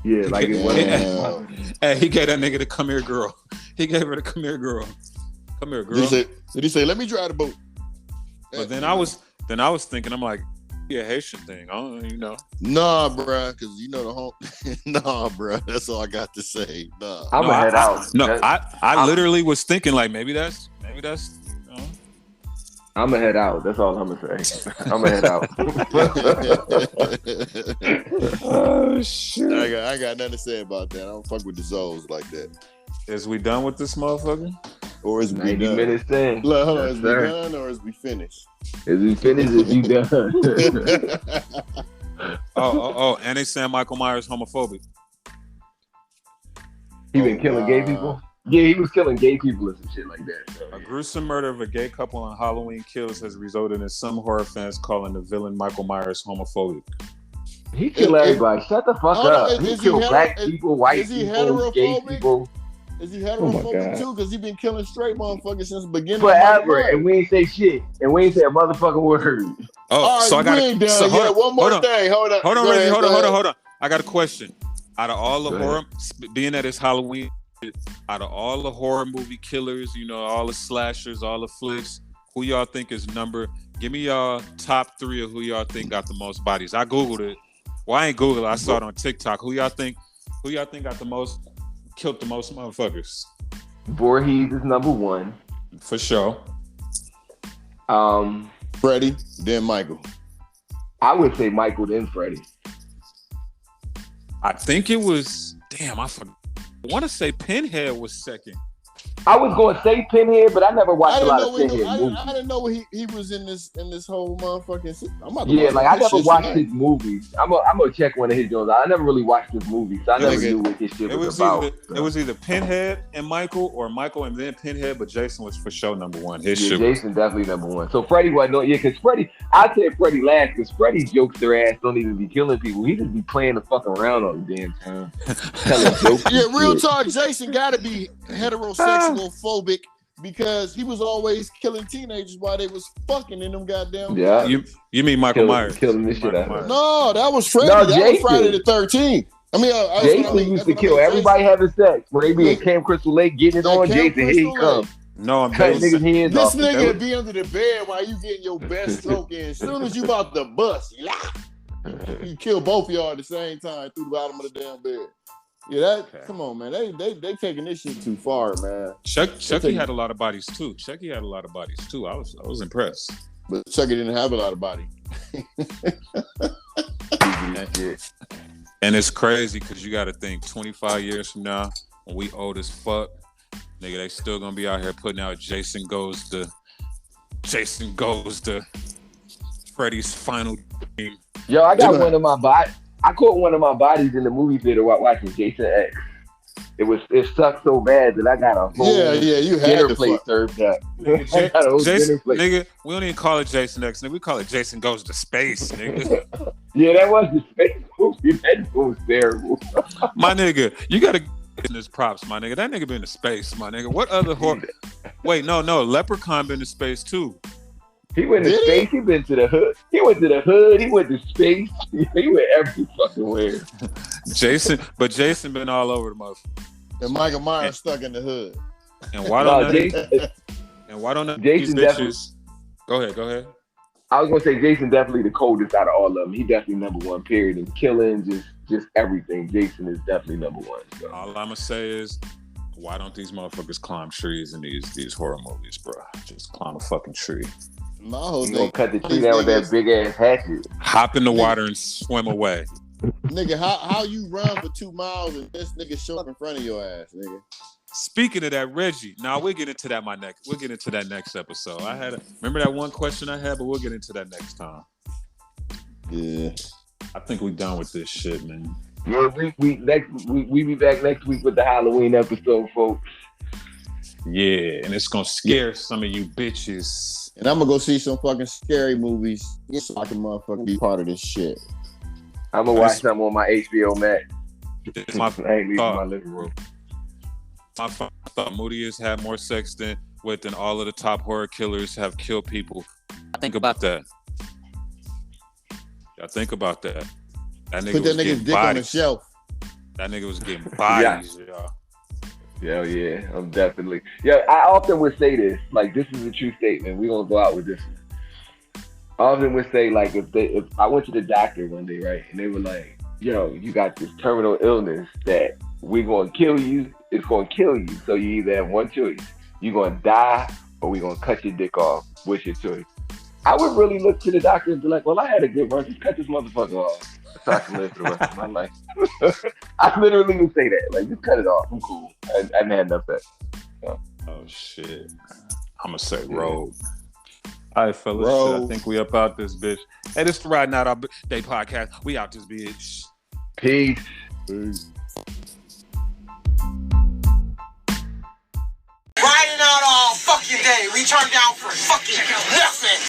Yeah, like it wasn't. Hey, he gave that nigga the come here, girl. He gave her the come here, girl. Come here, girl. Did he say, let me drive the boat? But then I was thinking, I'm like, yeah, Haitian thing. Nah, bruh, because the whole. Nah, bruh. That's all I got to say. Nah. I'm gonna head out. I literally was thinking like maybe that's. I'm gonna head out. That's all I'm gonna say. I'm gonna head out. Oh shit! I got nothing to say about that. I don't fuck with the Zoes like that. Is we done with this motherfucker? Or is we 90 done? minutes in. Look, hold on. Is we done or is we finished? Is we finished? Is you done? Oh! And they saying Michael Myers homophobic. He been killing gay people. Yeah, he was killing gay people and some shit like that. So. A gruesome murder of a gay couple on Halloween Kills has resulted in some horror fans calling the villain Michael Myers homophobic. He killed everybody. Shut the fuck up. He killed black people, white people, gay people. Is he heterophobic too? Because he been killing straight motherfuckers since the beginning. Forever, and we ain't say shit, and we ain't say a motherfucking word. Oh, so I got one more thing. Hold on. I got a question. Out of all the horror, being that it's Halloween. Out of all the horror movie killers, all the slashers, all the flicks, who y'all think is give me y'all top 3 of who y'all think got the most bodies. I Googled it. Well, I ain't Googled it. I saw it on TikTok. Who y'all think got the most, killed the most motherfuckers? Voorhees is number 1. For sure. Freddie, then Michael. I would say Michael, then Freddie. I think it was, I forgot. I want to say Pinhead was second. I was going to say Pinhead, but I never watched a lot of Pinhead movies. I didn't know he was in this whole motherfucking. I never watched his movies. I'm gonna check one of his joints. I never really watched his movies, so I never knew what his shit was about. It was either Pinhead and Michael, or Michael and then Pinhead, but Jason was for sure number 1. Jason definitely number 1. So Freddie wasn't. Because Freddie, I said Freddie last because Freddie jokester ass don't even be killing people. He just be playing the fuck around all the damn time. Real talk. Jason gotta be heterosexual phobic because he was always killing teenagers while they was fucking in them goddamn. Yeah. You mean Michael Myers? Killing this shit out. No, that was Freddy. That was Friday the 13th. I mean, Jason used to kill everybody having sex. When they be at Camp Crystal Lake getting it on, Jason, here he comes. No, I'm cutting niggas' heads off. This nigga be under the bed while you getting your best stroke in. As soon as you about to bust, you kill both of y'all at the same time through the bottom of the damn bed. Yeah, come on, man. They taking this shit too far, man. Chucky had a lot of bodies too. I was impressed. But Chucky didn't have a lot of body. And it's crazy because you got to think 25 years from now, when we old as fuck, nigga, they still gonna be out here putting out Jason goes to Freddy's final game. Yo, I got one of my bodies. I caught one of my bodies in the movie theater while watching Jason X. It sucked so bad that I got a whole you had dinner to plate served up. Jason, nigga, we don't even call it Jason X, nigga. We call it Jason Goes to Space, nigga. Yeah, that was the space movie. That was terrible. My nigga, you gotta get in his props, my nigga. That nigga been to space, my nigga. What other horror? Wait, no, Leprechaun been to space too. He went to space. He been to the hood. He went to the hood. He went to space. He went every fucking where. Jason been all over the motherfucker. And Michael Myers stuck in the hood. And why don't Jason these bitches? Go ahead. I was gonna say Jason definitely the coldest out of all of them. He definitely number 1. Period. In killing, just everything. Jason is definitely number 1. So. All I'm gonna say is, Why don't these motherfuckers climb trees in these horror movies, bro? Just climb a fucking tree. My whole You thing. gonna cut the tree down with that big ass hatchet. Hop in the water and swim away. Nigga, how you run for 2 miles and this nigga show up in front of your ass, nigga? Speaking of that, Reggie. Now we'll get into that we'll get into that next episode. Remember that one question I had, but we'll get into that next time. Yeah. I think we done with this shit, man. Yeah, we be back next week with the Halloween episode, folks. Yeah, and it's gonna scare some of you bitches. And I'm gonna go see some fucking scary movies so I can motherfucking be part of this shit. I'm gonna watch some on my HBO Max. My I ain't leaving my living room. I thought Moody has had more sex than all of the top horror killers have killed people. I think about that. I think about that. That nigga Put that was nigga's getting dick on the bodies. shelf. That nigga was getting bodies, y'all. Hell yeah, I'm definitely. Yeah, I often would say this. Like, this is a true statement. We gonna go out with this one. I often would say, like, if I went to the doctor one day, right, and they were like, yo, you got this terminal illness that we're gonna kill you. It's gonna kill you. So you either have one choice. You're gonna die or we're gonna cut your dick off. What's your choice? I would really look to the doctor and be like, well, I had a good run. Just cut this motherfucker off so I can live for the rest of my life. I literally would say that. Like, just cut it off. I'm cool. I man up that. So. Oh, shit. I'm gonna say road. All right, fellas. Road. Shit, I think we up out this bitch. Hey, this is the Riding Out Our Day podcast. We out this bitch. Peace. Riding out all fucking day. We turn down for fucking nothing.